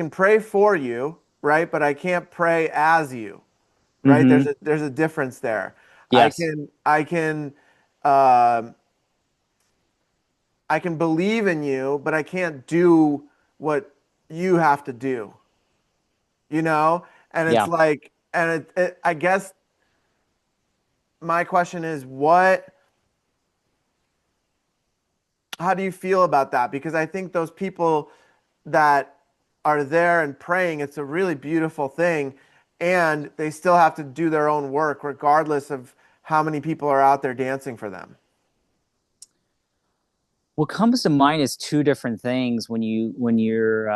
pray for you, right? But I can't pray as you, right? Mm-hmm. There's a difference there. I Yes. can I can um I can believe in you, but I can't do what you have to do, you know? And it's Yeah. like, and I guess my question is, how do you feel about that? Because I think those people that are there and praying, it's a really beautiful thing. And they still have to do their own work, regardless of how many people are out there dancing for them. What comes to mind is two different things when you're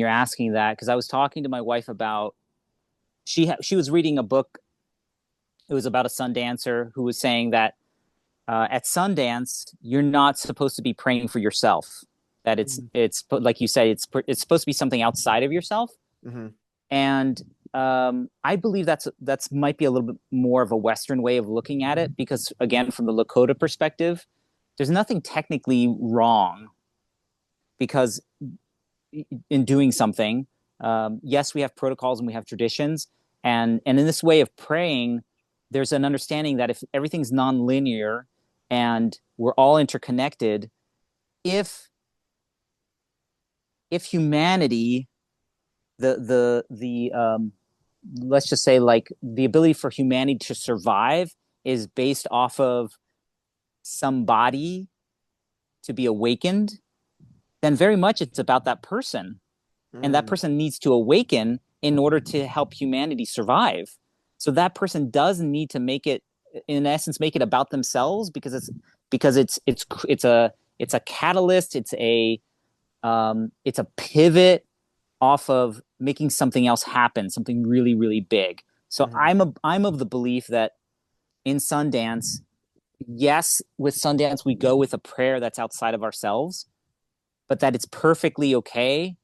asking that, because I was talking to my wife about, she was reading a book. It was about a sun dancer who was saying that, at Sundance, you're not supposed to be praying for yourself. That it's like you said, it's supposed to be something outside of yourself. Mm-hmm. And I believe that's might be a little bit more of a Western way of looking at it, because again, from the Lakota perspective, there's nothing technically wrong, because in doing something, yes, we have protocols and we have traditions, and in this way of praying, there's an understanding that if everything's nonlinear and we're all interconnected, if humanity, the let's just say, like, the ability for humanity to survive is based off of some body to be awakened, then very much it's about that person, and that Mm, person needs to awaken in order to help humanity survive. So that person does need to make it, in essence, make it about themselves, because it's a catalyst. It's a pivot off of making something else happen, something really, really big. So mhm, I'm of the belief that in Sundance, yes, with Sundance we go with a prayer that's outside of ourselves, but that it's perfectly okay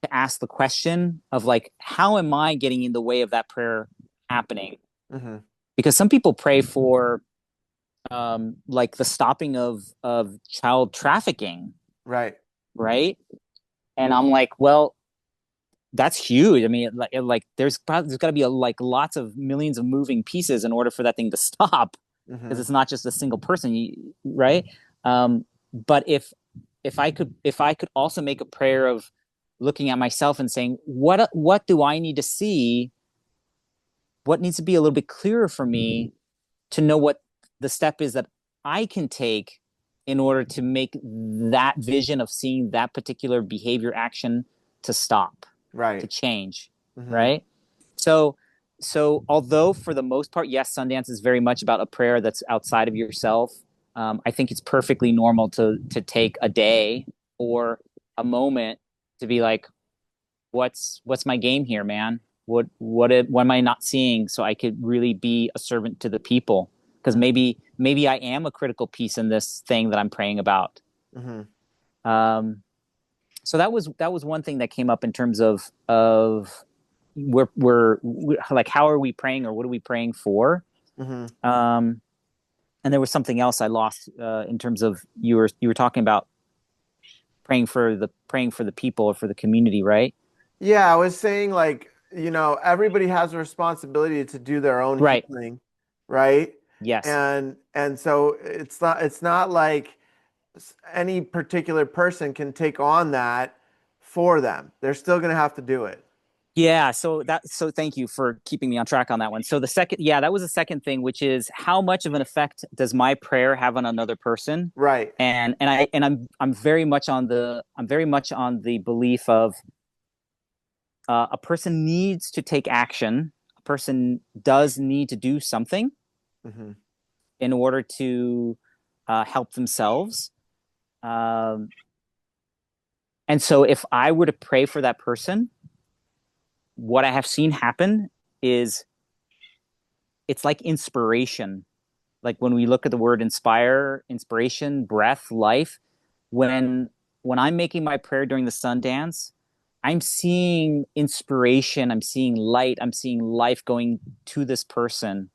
to ask the question of, like, how am I getting in the way of that prayer happening? mhm. Because some people pray for, like, the stopping of child trafficking, Right. right? And I'm like, well, that's huge. I mean, like there's got to be like lots of millions of moving pieces in order for that thing to stop, because Mhm, it's not just a single person, right? But if I could also make a prayer of looking at myself and saying, what do I need to see? What needs to be a little bit clearer for me to know what the step is that I can take in order to make that vision of seeing that particular behavior action to stop, to right. change, Mhm, right? So so although for the most part, yes, Sundance is very much about a prayer that's outside of yourself. I think it's perfectly normal to take a day or a moment to be like, what's my game here, man? what am I not seeing so I could really be a servant to the people? Because maybe I am a critical piece in this thing that I'm praying about. Mm-hmm. Um, so that was one thing that came up in terms of we're like, how are we praying, or what are we praying for? Mm-hmm. Um, and there was something else I lost in terms of you were talking about praying for the people or for the community, right? Yeah, I was saying like, everybody has a responsibility to do their own Right. healing, right? Yes. And so it's not like any particular person can take on that for them. They're still going to have to do it. Yeah, so thank you for keeping me on track on that one. So the second, yeah, that was the second thing, which is how much of an effect does my prayer have on another person? Right. And I'm very much on the belief of a person needs to take action. A person does need to do something Mm-hmm. in order to help themselves. Um, and so if I were to pray for that person, what I have seen happen is it's like inspiration. Like when we look at the word inspire, inspiration, breath, life, when I'm making my prayer during the Sundance, I'm seeing inspiration, I'm seeing light, I'm seeing life going to this person.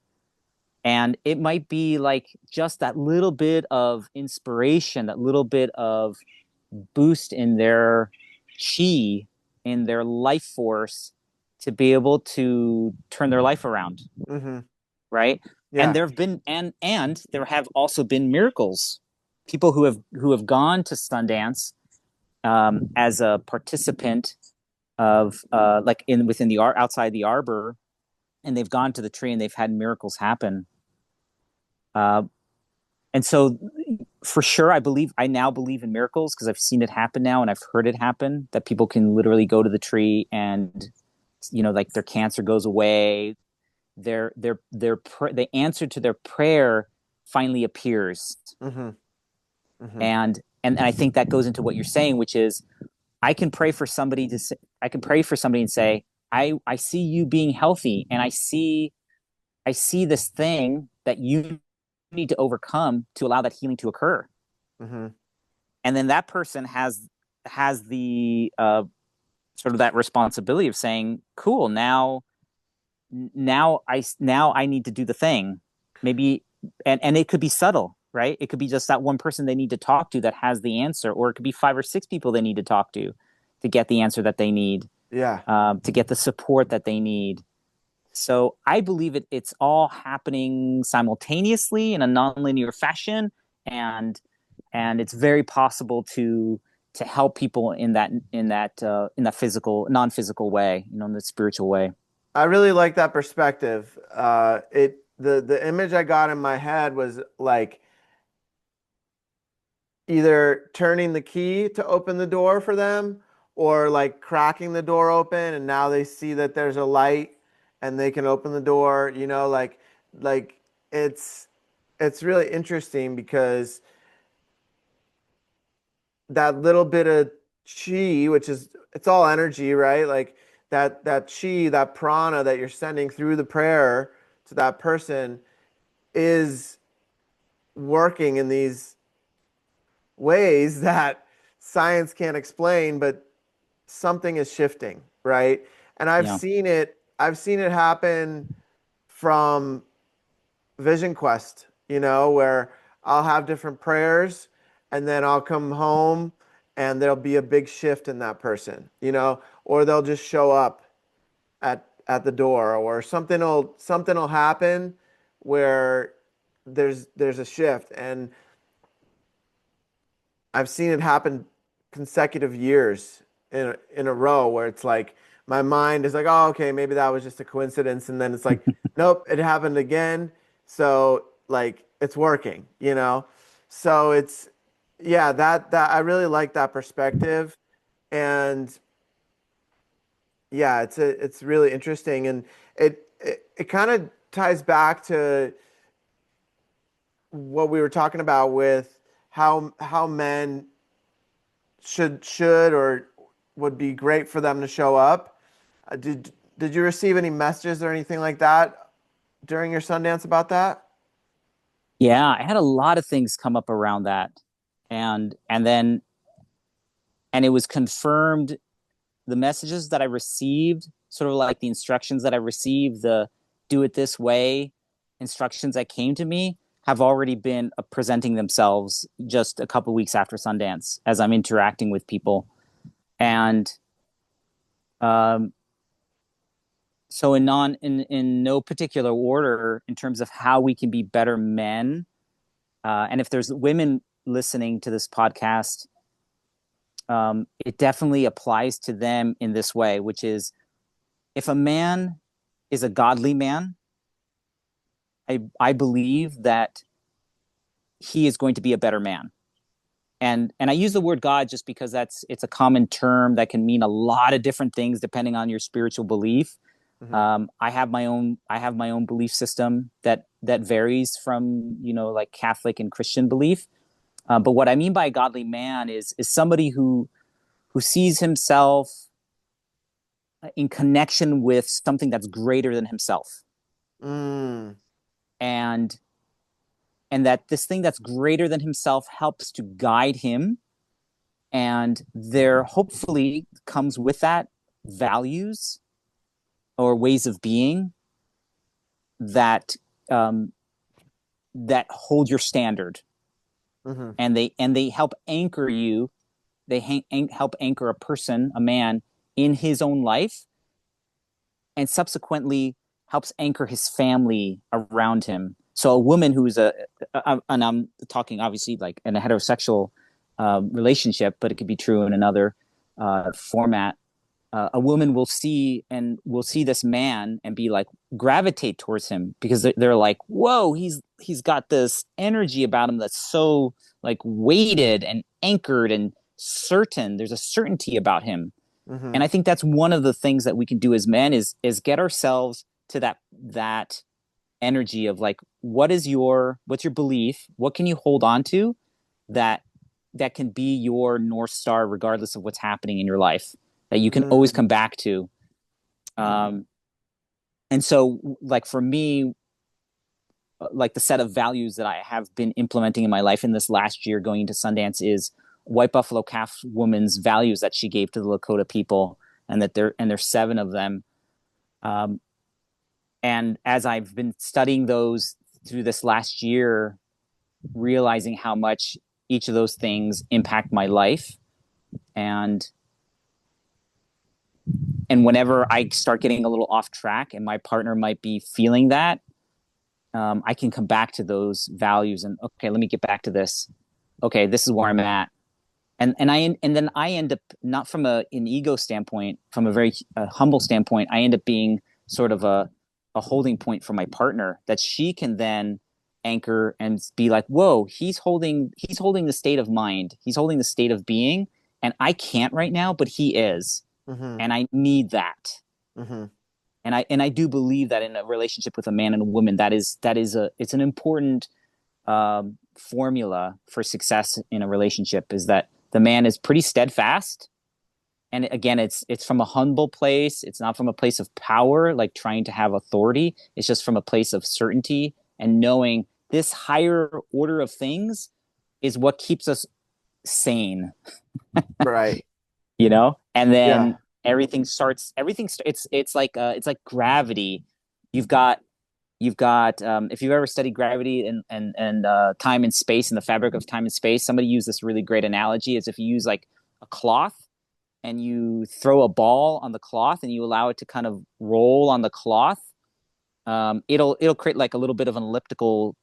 And it might be like just that little bit of inspiration, that little bit of boost in their chi, in their life force, to be able to turn their life around, Mm-hmm. right? And Yeah. there have been and there have also been miracles. People who have gone to Sundance as a participant of like in within the art outside the arbor, and they've gone to the tree and they've had miracles happen. Uh, and so for sure, I now believe in miracles because I've seen it happen now and I've heard it happen, that people can literally go to the tree and like their cancer goes away, the answer to their prayer finally appears. Mm-hmm. Mm-hmm. And I think that goes into what you're saying, which is I can pray for somebody and say, I see you being healthy, and I see this thing that you need to overcome to allow that healing to occur. Mm-hmm. And then that person has the sort of that responsibility of saying, cool, now I need to do the thing. Maybe, and it could be subtle, right? It could be just that one person they need to talk to that has the answer, or it could be 5 or 6 people they need to talk to get the answer that they need, Yeah. to get the support that they need. So I believe it's all happening simultaneously in a nonlinear fashion, and it's very possible to help people in that physical, non-physical way, in the spiritual way. I really like that perspective. The image I got in my head was like either turning the key to open the door for them, or like cracking the door open and now they see that there's a light and they can open the door, like it's it's really interesting because that little bit of chi, which is, it's all energy, right? Like that chi, that prana that you're sending through the prayer to that person is working in these ways that science can't explain, but something is shifting, right? And Yeah. I've seen it happen from Vision Quest, where I'll have different prayers and then I'll come home and there'll be a big shift in that person, or they'll just show up at the door, or something will happen where there's a shift. And I've seen it happen consecutive years in a row where it's like my mind is like, oh, okay, maybe that was just a coincidence, and then it's like, nope, it happened again. So like it's working. So it's, yeah, that I really like that perspective, and yeah, it's really interesting, and it kind of ties back to what we were talking about with how men should or would be great for them to show up. Did Did you receive any messages or anything like that during your Sundance about that? Yeah, I had a lot of things come up around that. And then and it was confirmed, the messages that I received, sort of like the instructions that I received, the do it this way instructions that came to me have already been presenting themselves just a couple weeks after Sundance as I'm interacting with people. And um, so in no particular order in terms of how we can be better men. And if there's women listening to this podcast, it definitely applies to them in this way, which is if a man is a godly man, I believe that he is going to be a better man. And I use the word God just because it's a common term that can mean a lot of different things depending on your spiritual belief. Mm-hmm. I have my own belief system that varies from like Catholic and Christian belief. But what I mean by a godly man is somebody who sees himself in connection with something that's greater than himself, Mm. and that this thing that's greater than himself helps to guide him, and there hopefully comes with that values or ways of being that um, that hold your standard, Mm-hmm. and they help anchor you. Help anchor a person, a man, in his own life, and subsequently helps anchor his family around him. So a woman who's and I'm talking obviously like in a heterosexual relationship, but it could be true in another format. A woman will see this man and be like gravitate towards him because they're like, whoa, he's got this energy about him that's so like weighted and anchored and certain. There's a certainty about him. Mm-hmm. And I think that's one of the things that we can do as men is get ourselves to that energy of like, what's your belief? What can you hold on to that can be your North Star regardless of what's happening in your life, that you can always Mm. come back to. Um, and so like for me, like the set of values that I have been implementing in my life in this last year going into Sundance is White Buffalo Calf woman's values that she gave to the Lakota people, and there's 7 of them. Um, and as I've been studying those through this last year, realizing how much each of those things impact my life, and whenever I start getting a little off track and my partner might be feeling that, I can come back to those values and okay, let me get back to this. Okay, this is where I'm at, and then I end up not from an ego standpoint, from a very humble standpoint. I end up being sort of a holding point for my partner that she can then anchor and be like, whoa, he's holding the state of mind, he's holding the state of being, and I can't right now, but he is, Mm-hmm. and I need that. Mm-hmm. And I do believe that in a relationship with a man and a woman, it's an important formula for success in a relationship, is that the man is pretty steadfast, and again, it's from a humble place. It's not from a place of power, like trying to have authority. It's just from a place of certainty and knowing this higher order of things is what keeps us sane, Right. and Yeah. then it's like gravity. You've got if you've ever studied gravity and time and space and the fabric of time and space, somebody used this really great analogy, is if you use like a cloth and you throw a ball on the cloth and you allow it to kind of roll on the cloth, it'll create like a little bit of an elliptical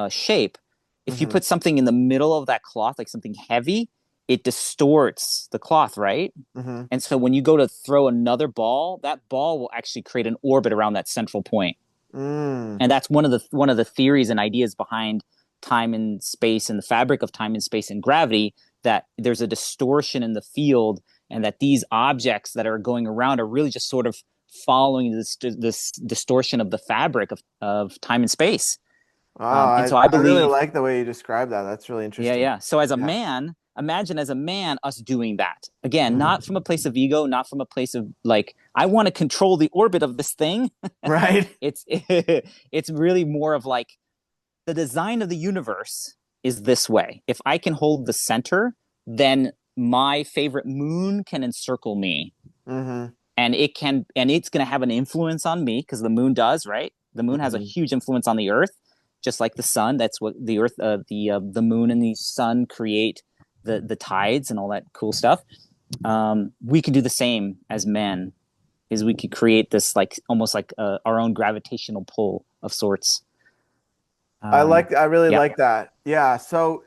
shape. If you Mm-hmm. put something in the middle of that cloth, like something heavy, it distorts the cloth, right? Mm-hmm. And so when you go to throw another ball, that ball will actually create an orbit around that central point. Mm. And that's one of the theories and ideas behind time and space and the fabric of time and space and gravity, that there's a distortion in the field, and that these objects that are going around are really just sort of following this distortion of the fabric of time and space. Wow, And I, so I I really believe, like the way you describe that. That's really yeah, interesting. yeah. So as a Yeah. man, imagine as a man us doing that again, Mhm. not from a place of ego, not from a place of like I want to control the orbit of this thing. Right. It's it's really more of like the design of the universe is this way. If I can hold the center, then my favorite moon can encircle me, Hmm. and it's going to have an influence on me because the moon does, right? The moon has a Hmm. huge influence on the earth, just like the sun. That's what the earth, the moon and the sun create the tides and all that cool stuff. We can do the same as men. Is we could create this like almost like our own gravitational pull of sorts. I really Yeah. like that. Yeah. So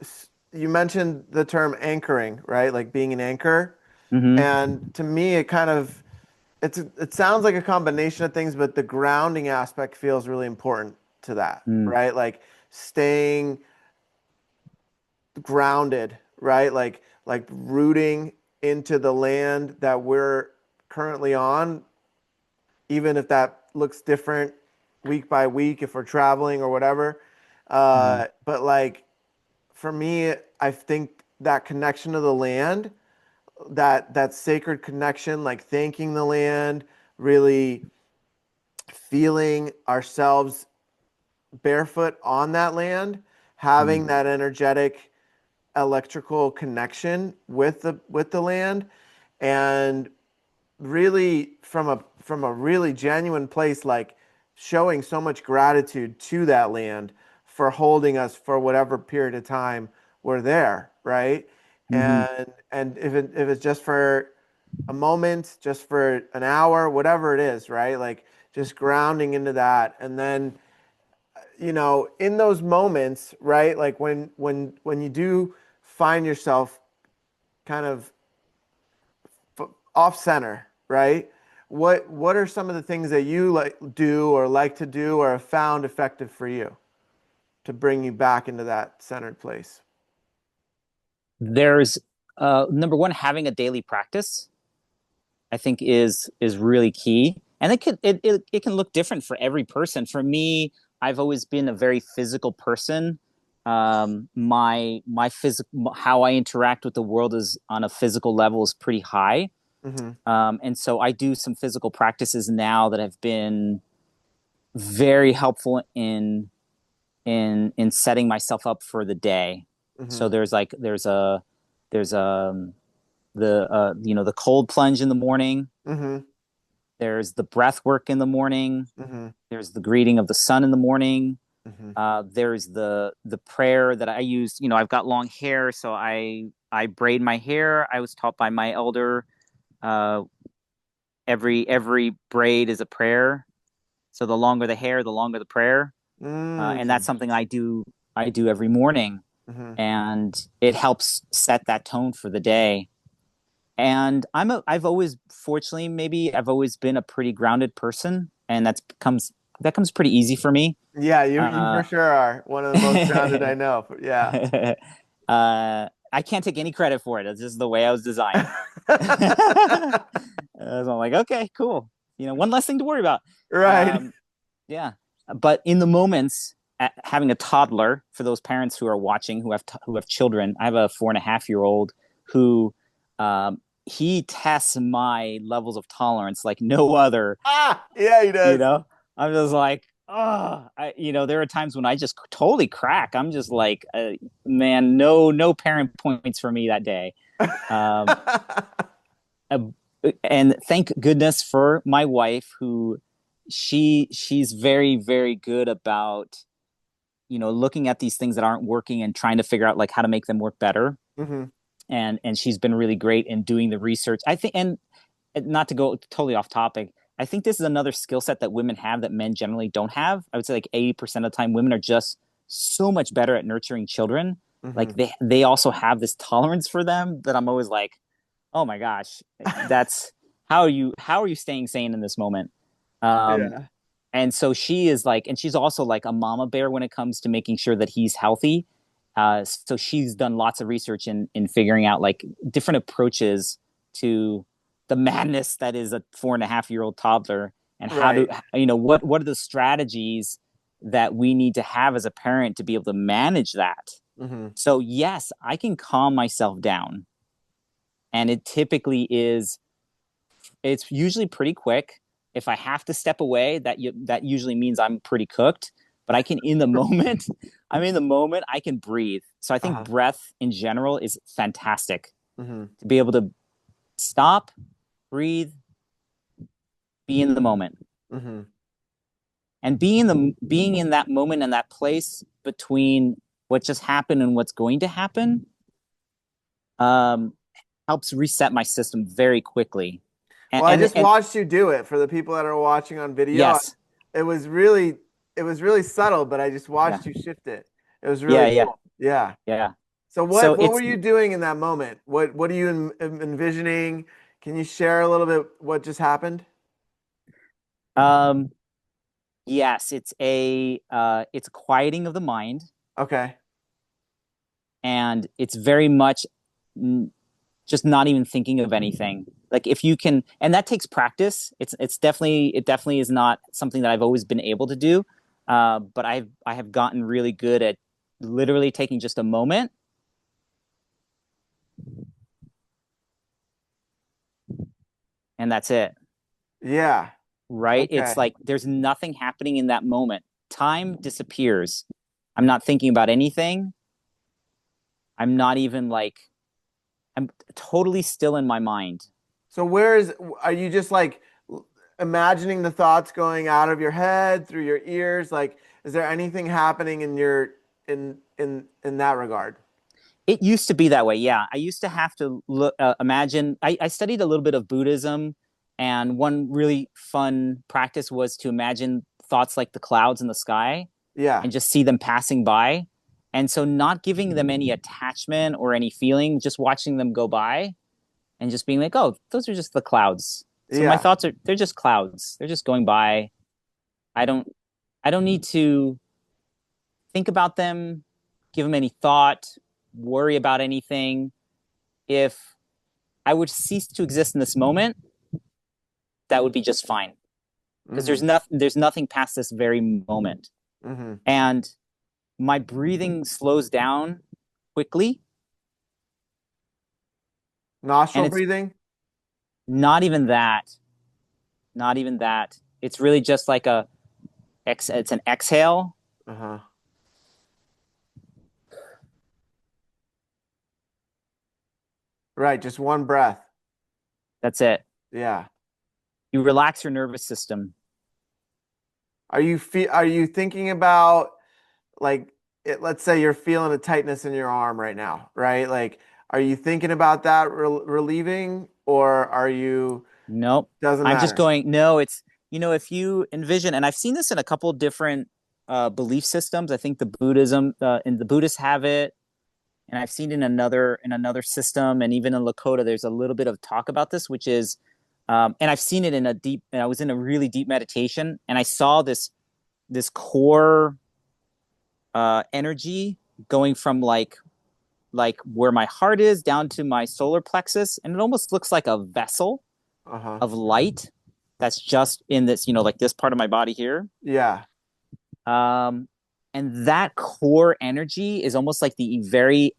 you mentioned the term anchoring, right? Like being an anchor. Mm-hmm. And to me, it sounds like a combination of things, but the grounding aspect feels really important to that, Mm. right? Like staying grounded, right? Like rooting into the land that we're currently on, even if that looks different week by week if we're traveling or whatever. Mm. But like for me, I think that connection to the land, that sacred connection, like thanking the land, really feeling ourselves barefoot on that land, Mm. having that energetic electrical connection with the land, and really from a really genuine place, like showing so much gratitude to that land for holding us for whatever period of time we're there, right? Mm-hmm. And if it's just for a moment, just for an hour, whatever it is, right? Like just grounding into that, and then in those moments, right? Like when you do find yourself kind of off center, right? What are some of the things that you like to do or have found effective for you to bring you back into that centered place? There's number one, having a daily practice, I think is really key. And it can look different for every person. For me, I've always been a very physical person. My physical how I interact with the world is on a physical level is pretty high. Mm-hmm. And so I do some physical practices now that have been very helpful in setting myself up for the day. Mm-hmm. So there's the the cold plunge in the morning. Mm-hmm. There's the breath work in the morning. Mm-hmm. There's the greeting of the sun in the morning. Mm-hmm. There's the prayer that I use. You know, I've got long hair, so I braid my hair. I was taught by my elder. Uh, every braid is a prayer. So the longer the hair, the longer the prayer. And that's Mm-hmm. something I do every morning, Mm-hmm. and it helps set that tone for the day. And I've always, fortunately, maybe I've always been a pretty grounded person, and that comes pretty easy for me. Yeah, you Uh, for sure are one of the most grounded I know. Yeah. I can't take any credit for it. It's just the way I was designed. So I'm like, okay, cool. One less thing to worry about. Right. Um, yeah, but in the moments, having a toddler, for those parents who are watching who have children, I have a 4.5 year old who he tests my levels of tolerance like no other. Yeah, he You does. know, I'm just like, oh, there are times when I just totally crack. I'm just like, man, no parent points for me that day. Um, uh, and thank goodness for my wife, who she's very very good about looking at these things that aren't working and trying to figure out like how to make them work better. Mm-hmm. And she's been really great in doing the research, I think. And not to go totally off topic, I think this is another skill set that women have that men generally don't have. I would say like 80% of the time women are just so much better at nurturing children. Mm-hmm. Like they also have this tolerance for them that I'm always like, oh my gosh, that's how are you staying sane in this moment? Um, Yeah. and so she is like, and she's also like a mama bear when it comes to making sure that he's healthy. So she's done lots of research in figuring out like different approaches to the madness that is a 4.5 year old toddler, and how to, Right. what are the strategies that we need to have as a parent to be able to manage that. Mm-hmm. So yes, I can calm myself down, and it typically is. It's usually pretty quick. If I have to step away, that usually means I'm pretty cooked. But I can in the moment, I'm in the moment. I can breathe. So I think Uh-huh. breath in general is fantastic Mm-hmm. to be able to stop, breathe, be in the moment, Mm-hmm. and being in that moment and that place between what just happened and what's going to happen um, helps reset my system very quickly. And, Well, I and just and watched you do it for the people that are watching on video. yes, It was really, it was really subtle, but I just yeah, watched you shift it. It was yeah, really yeah, cool. Yeah. yeah. So So what were it's you doing in that moment? What are you envisioning? Can you share a little bit what just happened? um, yes, it's a quieting of the mind, Okay. and it's very much just not even thinking of anything. Like if you can, and that takes practice. It definitely is not something that I've always been able to do. But I have gotten really good at literally taking just a moment, and that's it. Yeah. Right? It's Okay. like there's nothing happening in that moment. Time disappears. I'm not thinking about anything. I'm not even like I'm totally still in my mind. So are you just like imagining the thoughts going out of your head through your ears? Like, is there anything happening in your in that regard? It used to be that way. Yeah, I used to have to imagine. I studied a little bit of Buddhism, and one really fun practice was to imagine thoughts like the clouds in the sky Yeah. and just see them passing by. And so, not giving them any attachment or any feeling, just watching them go by and just being like, oh, those are just the clouds. So my Yeah. thoughts they're just clouds. They're just going by. I don't I don't need to think about them, give them any thought, worry about anything. If I would cease to exist in this moment, that would be just fine. Because Mm-hmm. there's nothing past this very moment. Mm-hmm. And my breathing slows down quickly. And Nostril it's breathing? not even that. Not even that. It's really just like it's an exhale. Uh-huh. Right, just one breath. That's it. Yeah. You relax your nervous system. Are you thinking about like let's say you're feeling a tightness in your arm right now, right? Like are you thinking about that relieving or are you Nope. doesn't I'm just matter? going, no, it's, if you envision, and I've seen this in a couple different belief systems. I think the Buddhism, and the Buddhists have it, and I've seen it in another system, and even in Lakota, there's a little bit of talk about this, which is, and I've seen it in a deep, and I was in a really deep meditation, and I saw this core energy going from like where my heart is down to my solar plexus, and it almost looks like a vessel Uh-huh. of light that's just in this, like this part of my body here. Yeah. Um, and that core energy is almost like the very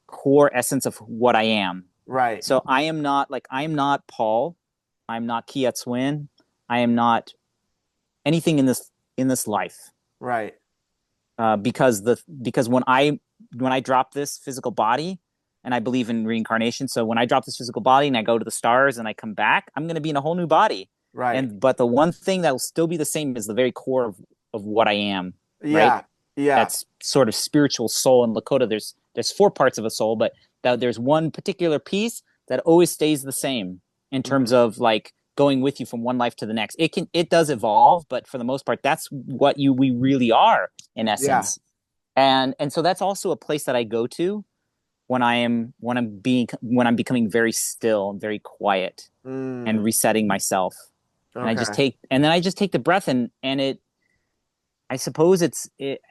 core essence of what I am. Right. So I am not Paul. I'm not Kiat Swin. I am not anything in this life. Right. Because when I drop this physical body, and I believe in reincarnation, so when I drop this physical body and I go to the stars and I come back, I'm going to be in a whole new body. Right. But the one thing that will still be the same is the very core of what I am, right? Yeah. Yeah. That's sort of spiritual soul. In Lakota, there's four parts of a soul, but there's one particular piece that always stays the same in terms Mhm. of like going with you from one life to the next. It does evolve, but for the most part, that's what we really are in Yeah. essence. And so that's also a place that I go to when I'm becoming very still and very quiet and Mm. resetting myself. Okay. And then I just take the breath, and I suppose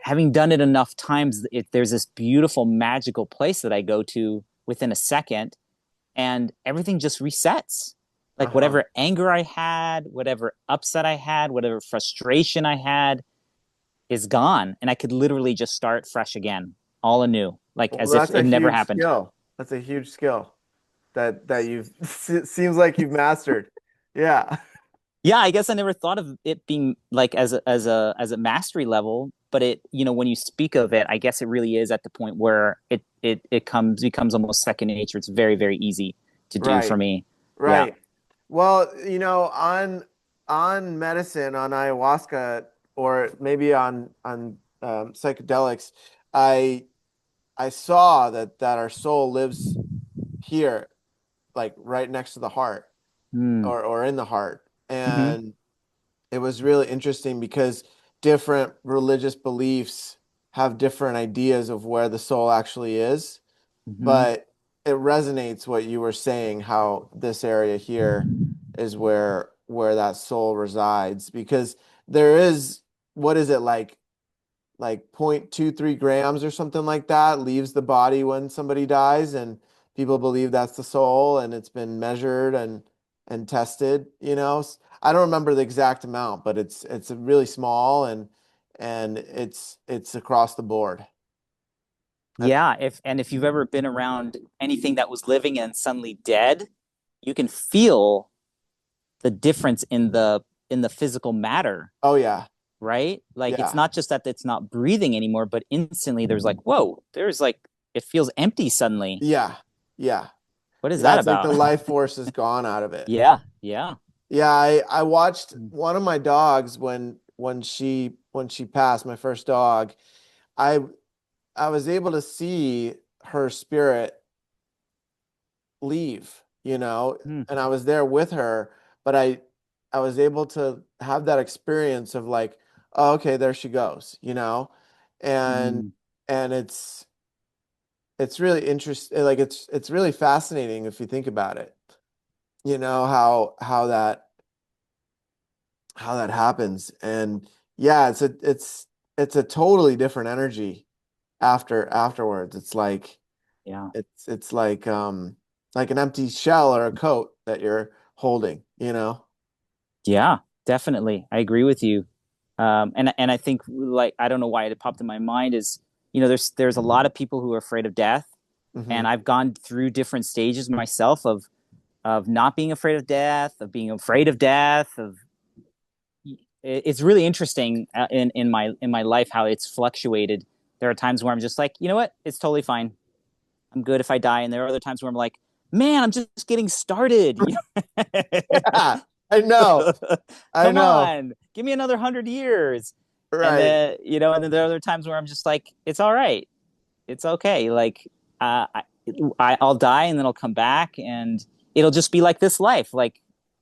having done it enough times, there's this beautiful magical place that I go to within a second, and everything just resets. Like Uh-huh. whatever anger I had, whatever upset I had, whatever frustration I had is gone, and I could literally just start fresh again, all anew. like Well, as if that's a it never huge happened. skill. That's a huge skill that you've seems like you've mastered. Yeah. Yeah, I guess I never thought of it being like as a mastery level, but it, when you speak of it, I guess it really is at the point where it comes becomes almost second nature. It's very, very easy to do for Right. me. Yeah. Right. Well, on medicine, on ayahuasca, or maybe on psychedelics, I I saw that our soul lives here, like right next to the heart, Mm. or in the heart, Hmm. and it was really interesting because different religious beliefs have different ideas of where the soul actually is, Hmm. but it resonates what you were saying, how this area here is where that soul resides, because there is, what is it, like 0.23 grams or something like that leaves the body when somebody dies, and people believe that's the soul, and it's been measured and tested, I don't remember the exact amount, but it's really small, and it's across the board. And Yeah, if you've ever been around anything that was living and suddenly dead, you can feel the difference in the physical matter, oh yeah. right? Like it's Yeah. not just that it's not breathing anymore, but instantly there's like, whoa, there's like it feels empty suddenly. Yeah. Yeah. What is Yeah, that it's like the about? life force is gone out of it. Yeah, yeah. Yeah, I watched one of my dogs when she passed, my first dog. I I was able to see her spirit leave, Hmm. and I was there with her, but I was able to have that experience of like, oh, okay, there she goes, and Mm. and it's really interesting, like it's really fascinating if you think about it, how that happens. And yeah, it's a totally different energy afterwards. It's like Yeah. it's like an empty shell or a coat that you're holding. Yeah, definitely. I agree with you. And I think like I don't know why it popped in my mind is, there's a lot of people who are afraid of death, and Hmm. I've gone through different stages myself of not being afraid of death, of being afraid of death, of it's really interesting in my life how it's fluctuated. There are times where I'm just like, you know what, it's totally fine. I'm good if I die, and there are other times where I'm like, man, I'm just getting started. Yeah, I know. I Come know. on, give me another 100 years. And Right. then there are other times where I'm just like, it's all right, it's okay. Like, uh, I, I'll die and then I'll come back, and it'll just be like this life. Like,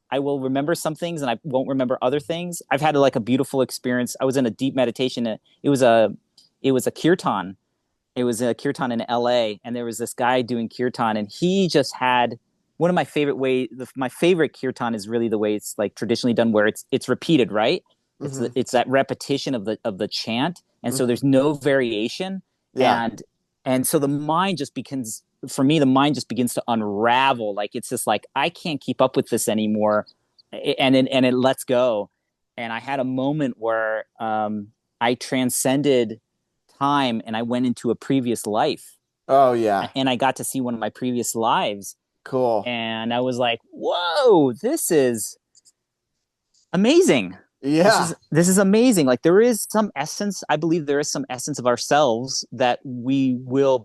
I will remember some things and I won't remember other things. I've had like a beautiful experience. I was in a deep meditation. It was a kirtan. It was a kirtan in LA, and there was this guy doing kirtan, and he just had one of my favorite way. My favorite kirtan is really the way it's like traditionally done, where it's repeated, right? Hmm. It's that repetition of the chant, and so Hmm. there's no variation, Yeah. and so the mind just begins for me. The mind just begins to unravel. Like it's just like I can't keep up with this anymore, and it lets go. And I had a moment where I transcended time and I went into a previous life, Oh yeah. and I got to see one of my previous lives, Cool. and I was like, "Whoa, this is amazing. This is Yeah. this is amazing." Like there is some essence, I believe there is some essence of ourselves that we will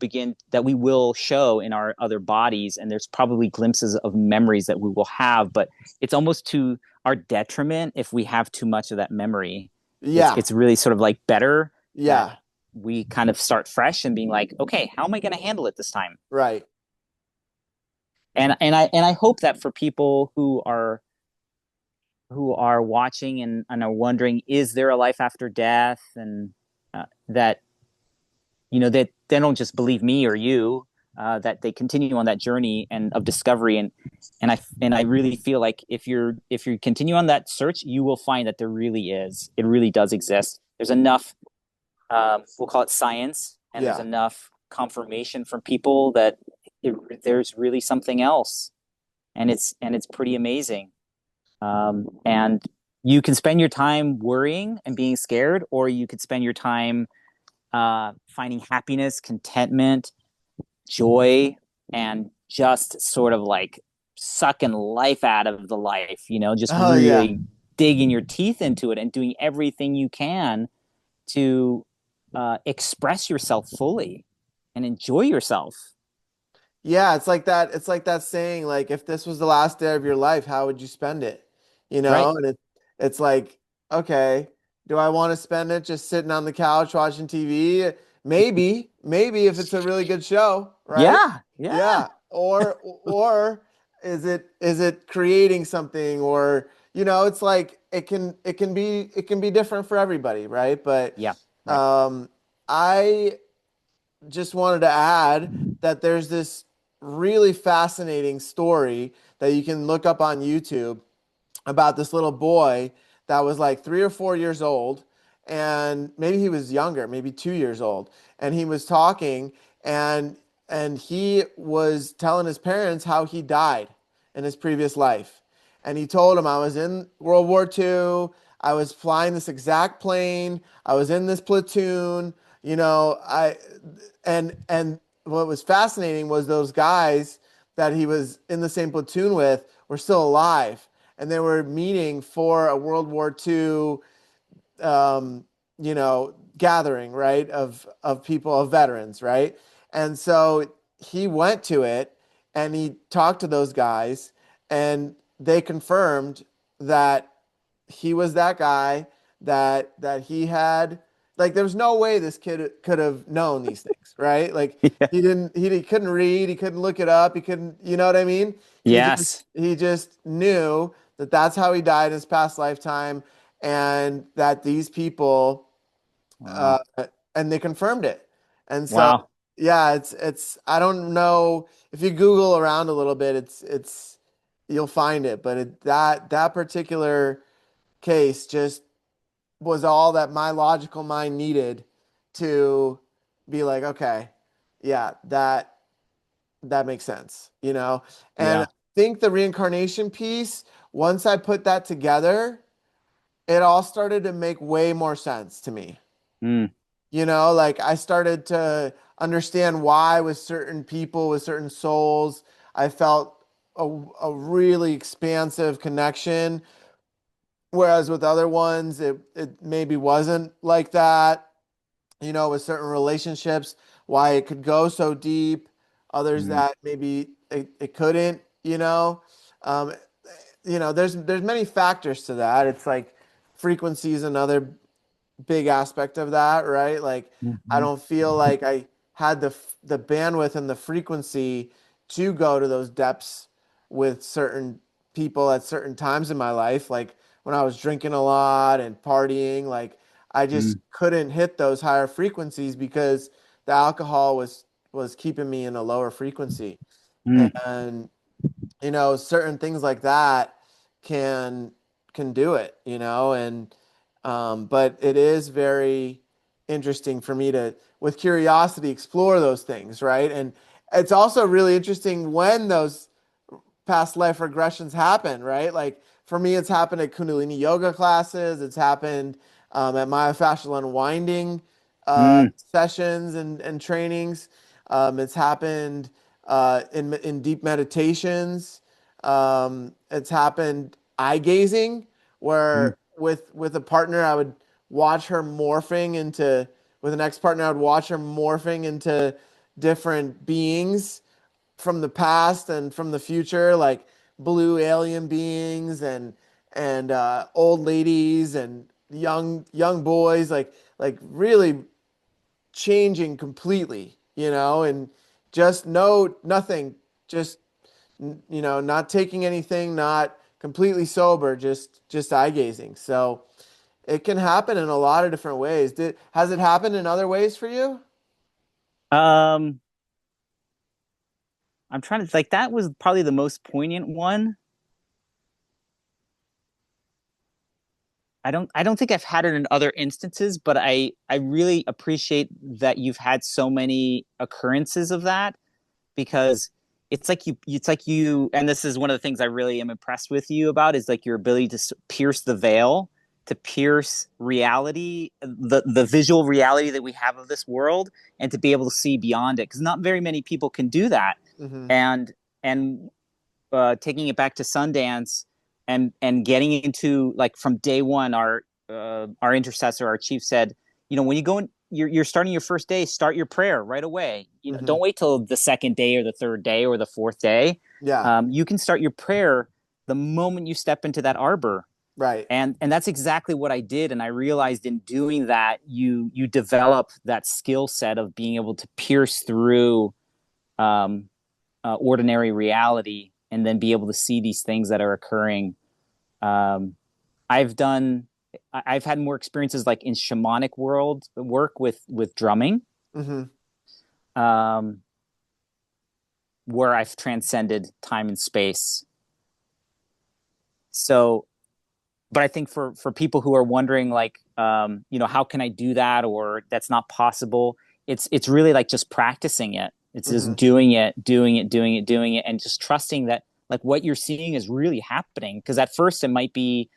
show in our other bodies, and there's probably glimpses of memories that we will have, but it's almost to our detriment if we have too much of that memory. It's Yeah. it's really sort of like better that Yeah. we kind of start fresh and being like, okay, how am I going to handle it this time? Right. And I hope that for people who are watching and are wondering, is there a life after death, and that that they don't just believe me or you, that they continue on that journey and of discovery, and I really feel like if you continue on that search, you will find that there really is, it really does exist. There's enough, we'll call it science, and there's Yeah. enough confirmation from people that there's really something else, and it's pretty amazing. And you can spend your time worrying and being scared, or you could spend your time finding happiness, contentment, joy, and just sort of like sucking life out of the life, just Oh yeah. really digging your teeth into it and doing everything you can to express yourself fully and enjoy yourself, Yeah, it's like that saying, like, if this was the last day of your life, how would you spend it? You right? know, and it's like, okay, do I want to spend it just sitting on the couch watching TV? Maybe if it's a really good show, right? Yeah, yeah, Yeah. Or is it creating something, or it's like it can be different for everybody, right? But yeah, right. um I just wanted to add that there's this really fascinating story that you can look up on YouTube about this little boy that was like 3 or 4 years old, and maybe he was younger, maybe 2 years old, and he was talking, and he was telling his parents how he died in his previous life. And he told him, I was in World War II. I was flying this exact plane. I was in this platoon. And what was fascinating was those guys that he was in the same platoon with were still alive, and they were meeting for a World War II, gathering, right, of people, of veterans, right? And so he went to it, and he talked to those guys, and they confirmed that he was that guy, that he had, like, there was no way this kid could have known these things, right? Like, Yeah. he couldn't read, he couldn't look it up, he couldn't, you know what I mean? Yes. He just knew that that's how he died in his past lifetime, and that these people, uh Wow. and they confirmed it. And so, Wow. yeah, it's I don't know, if you Google around a little bit, it's you'll find it, but that particular case just was all that my logical mind needed to be like, okay, yeah, that makes sense, And I Yeah. think the reincarnation piece, once I put that together, it all started to make way more sense to me. Mm, Like, I started to understand why with certain people, with certain souls, I felt a really expansive connection. Whereas with other ones, it maybe wasn't like that, with certain relationships, why it could go so deep, others mm, that maybe it couldn't, Um, there's many factors to that. It's like frequency is another big aspect of that, right? Like, I mhm, don't feel like I had the bandwidth and the frequency to go to those depths with certain people at certain times in my life. Like, when I was drinking a lot and partying, like, I just mm, couldn't hit those higher frequencies because the alcohol was keeping me in a lower frequency. mm, And certain things like that can do it, and but it is very interesting for me to, with curiosity, explore those things, right? And it's also really interesting when those past life regressions happen, right? Like, for me, it's happened at Kundalini yoga classes. It's happened at myofascial unwinding mm, sessions and trainings. It's happened in deep meditations. It's happened eye gazing, mm, where with a partner, I would watch her morphing into, with an ex partner, I would watch her morphing into different beings from the past and from the future, like blue alien beings, and old ladies and young boys, like really changing completely, and just nothing, just not taking anything, not completely sober, just eye gazing. So it can happen in a lot of different ways. Has it happened in other ways for you? um, I'm trying to like that was probably the most poignant one. I don't think I've had it in other instances, but I really appreciate that you've had so many occurrences of that because it's like you and this is one of the things I really am impressed with you about is like your ability to pierce the veil to pierce reality, the visual reality that we have of this world, and to be able to see beyond it, because not very many people can do that. Mm-hmm. And taking it back to Sundance, and getting into, like, from day one, our intercessor, our chief said, when you go in, you're starting your first day, start your prayer right away. Mm-hmm. Don't wait till the second day or the third day or the fourth day. Yeah. You can start your prayer the moment you step into that arbor. Right. And that's exactly what I did. And I realized in doing that, you develop that skill set of being able to pierce through um, ordinary reality, and then be able to see these things that are occurring. Um, I've done, I've had more experiences like in shamanic world work with drumming, Mm-hmm. um, where I've transcended time and space. So, but I think for people who are wondering, like, how can I do that, or that's not possible, it's really like just practicing it. It's Mm-hmm. just doing it, doing it, doing it, doing it, and just trusting that, like, what you're seeing is really happening. Because at first it might be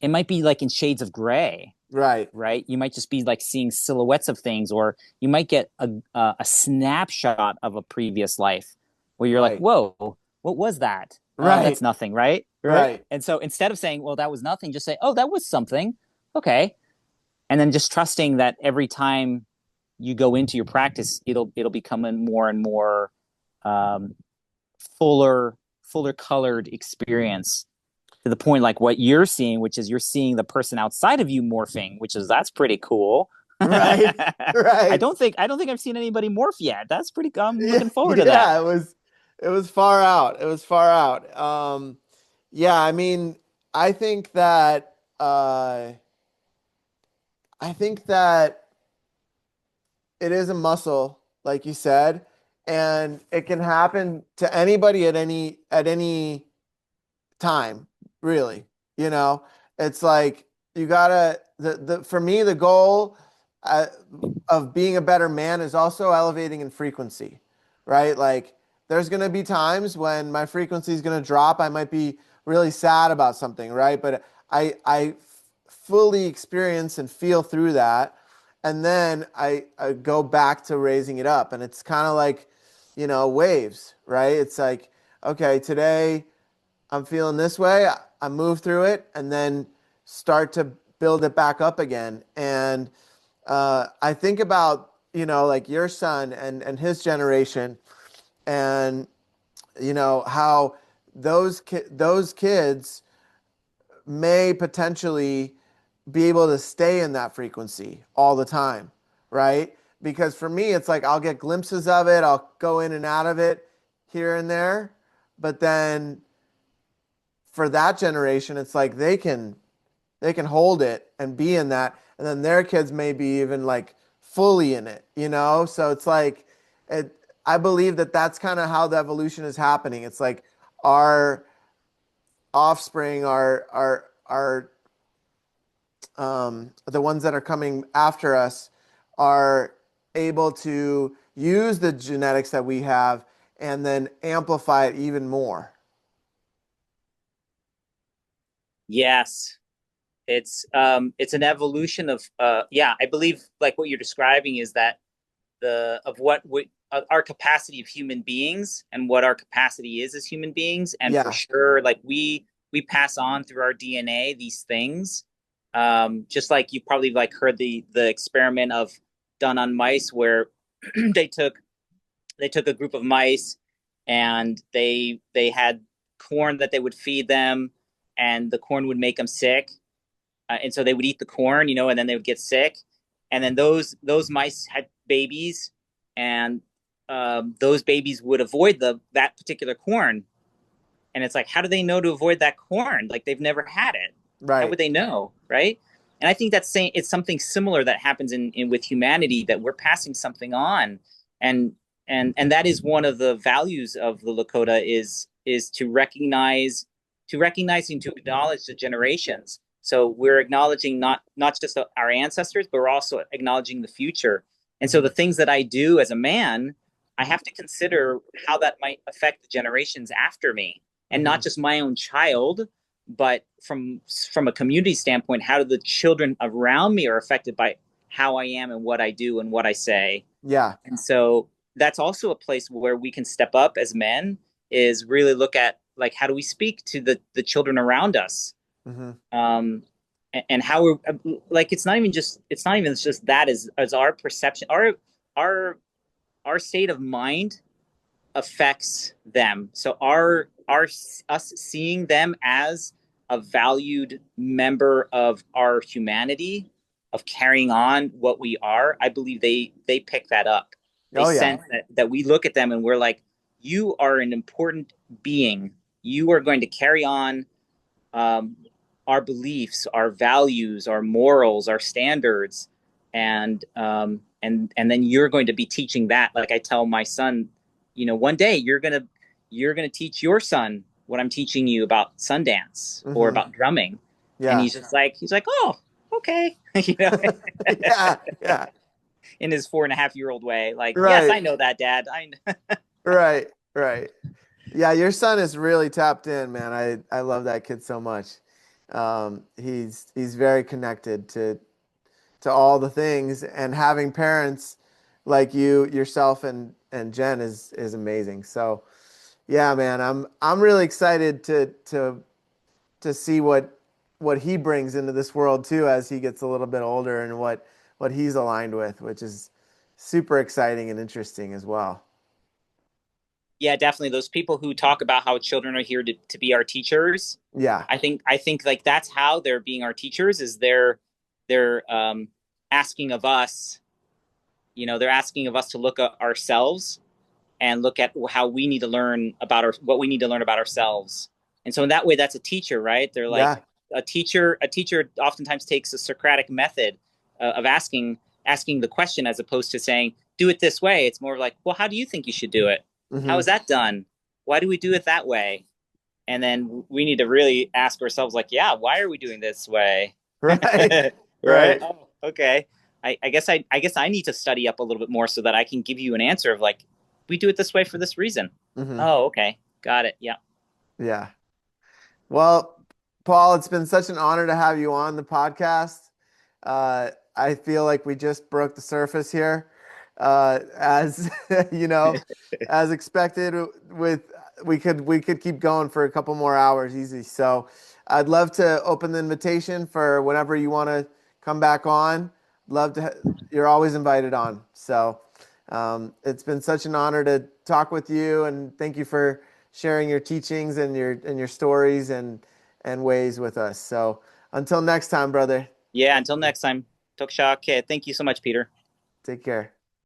like in shades of gray, Right. right? You might just be like seeing silhouettes of things, or you might get a snapshot of a previous life where you're like, Right. whoa, what was that? Oh, Right. that's nothing, right? Right. Right. And so instead of saying, well, that was nothing, just say, oh, that was something. Okay. And then just trusting that every time you go into your practice, it'll become a more and more um, fuller colored experience, to the point like what you're seeing, which is you're seeing the person outside of you morphing, that's pretty cool. Right. I Right. don't think I've seen anybody morph yet. That's pretty. I'm Yeah. looking forward to that. Yeah. It was far out. It was far out. Yeah. I mean, I think that, I think that it is a muscle, like you said, and it can happen to anybody at any time, really. You know, it's like you gotta the for me the goal uh, of being a better man is also elevating in frequency, right? Like there's gonna be times when my frequency is gonna drop. I might be really sad about something, right? But I fully experience and feel through that, and then I go back to raising it up, and it's kind of like, waves, right? It's like, okay, today I'm feeling this way. I move through it and then start to build it back up again. And I think about, like your son and his generation, and how those kids may potentially be able to stay in that frequency all the time, right? Because for me, it's like I'll get glimpses of it. I'll go in and out of it here and there, but then for that generation, it's like they can hold it and be in that, and then their kids may be even like fully in it. So it's like it. I believe that that's kind of how the evolution is happening. It's like our offspring, our the ones that are coming after us, are able to use the genetics that we have and then amplify it even more. Yes, it's an evolution of yeah. I believe like what you're describing is that the of what we, our capacity of human beings, and what our capacity is as human beings, and for Yeah. sure, like we pass on through our DNA these things. Just like you probably like heard the experiment of done on mice, where they took a group of mice, and they had corn that they would feed them, and the corn would make them sick, and so they would eat the corn, and then they would get sick, and then those mice had babies, and those babies would avoid that particular corn, and it's like, how do they know to avoid that corn? Like, they've never had it. How Right. would they know, right? And I think that's saying it's something similar that happens in with humanity, that we're passing something on, and and that is one of the values of the Lakota, is to recognize and to acknowledge the generations. So we're acknowledging not just our ancestors, but we're also acknowledging the future. And so Mhm. the things that I do as a man, I have to consider how that might affect the generations after me, and not Mhm. just my own child, but from a community standpoint, how do the children around me are affected by how I am and what I do and what I say? Yeah. And so that's also a place where we can step up as men, is really look at like how do we speak to the children around us, Hmm. um and how we're like it's not even just that as our perception, our our state of mind affects them. So our us seeing them as a valued member of our humanity, of carrying on what we are, I believe they pick that up. They Oh yeah. sense that we look at them and we're like, you are an important being. You are going to carry on, um, our beliefs, our values, our morals, our standards, and then you're going to be teaching that. Like I tell my son, one day you're gonna teach your son what I'm teaching you about Sundance or Hmm. about drumming, and Yeah. he's like, oh, okay, Yeah. Yeah. in his 4.5-year-old way, like, yes, Right. I know that, Dad. I Right. Right. Yeah, your son is really tapped in, man. I love that kid so much. He's very connected to all the things, and having parents like yourself, and Jen is amazing. So, yeah, man, I'm really excited to see what he brings into this world too as he gets a little bit older, and what he's aligned with, which is super exciting and interesting as well. Yeah, definitely. Those people who talk about how children are here to be our teachers, Yeah. I think like that's how they're being our teachers, is they're asking of us, they're asking of us to look at ourselves and look at how we need to learn about what we need to learn about ourselves. And so in that way, that's a teacher, right? They're like Yeah. a teacher oftentimes takes a Socratic method, of asking the question, as opposed to saying, do it this way. It's more like, well, how do you think you should do it? How is Hmm. that done? Why do we do it that way? And then we need to really ask ourselves, like, yeah, why are we doing this way? Right. Right? Right. Oh, okay. I guess I need to study up a little bit more so that I can give you an answer of like, we do it this way for this reason. Hmm. Oh, okay. Got it. Yeah. Yeah. Well, Paul, it's been such an honor to have you on the podcast. I feel like we just broke the surface here, as you know, as expected. With we could keep going for a couple more hours easy. So, I'd love to open the invitation for whenever you want to come back on. Love to. You're always invited on. So, it's been such an honor to talk with you, and thank you for sharing your teachings and your stories and ways with us. So until next time, brother, Yeah. thank Until you. next time. Toksha. Okay. Thank you so much, Peter. Take care.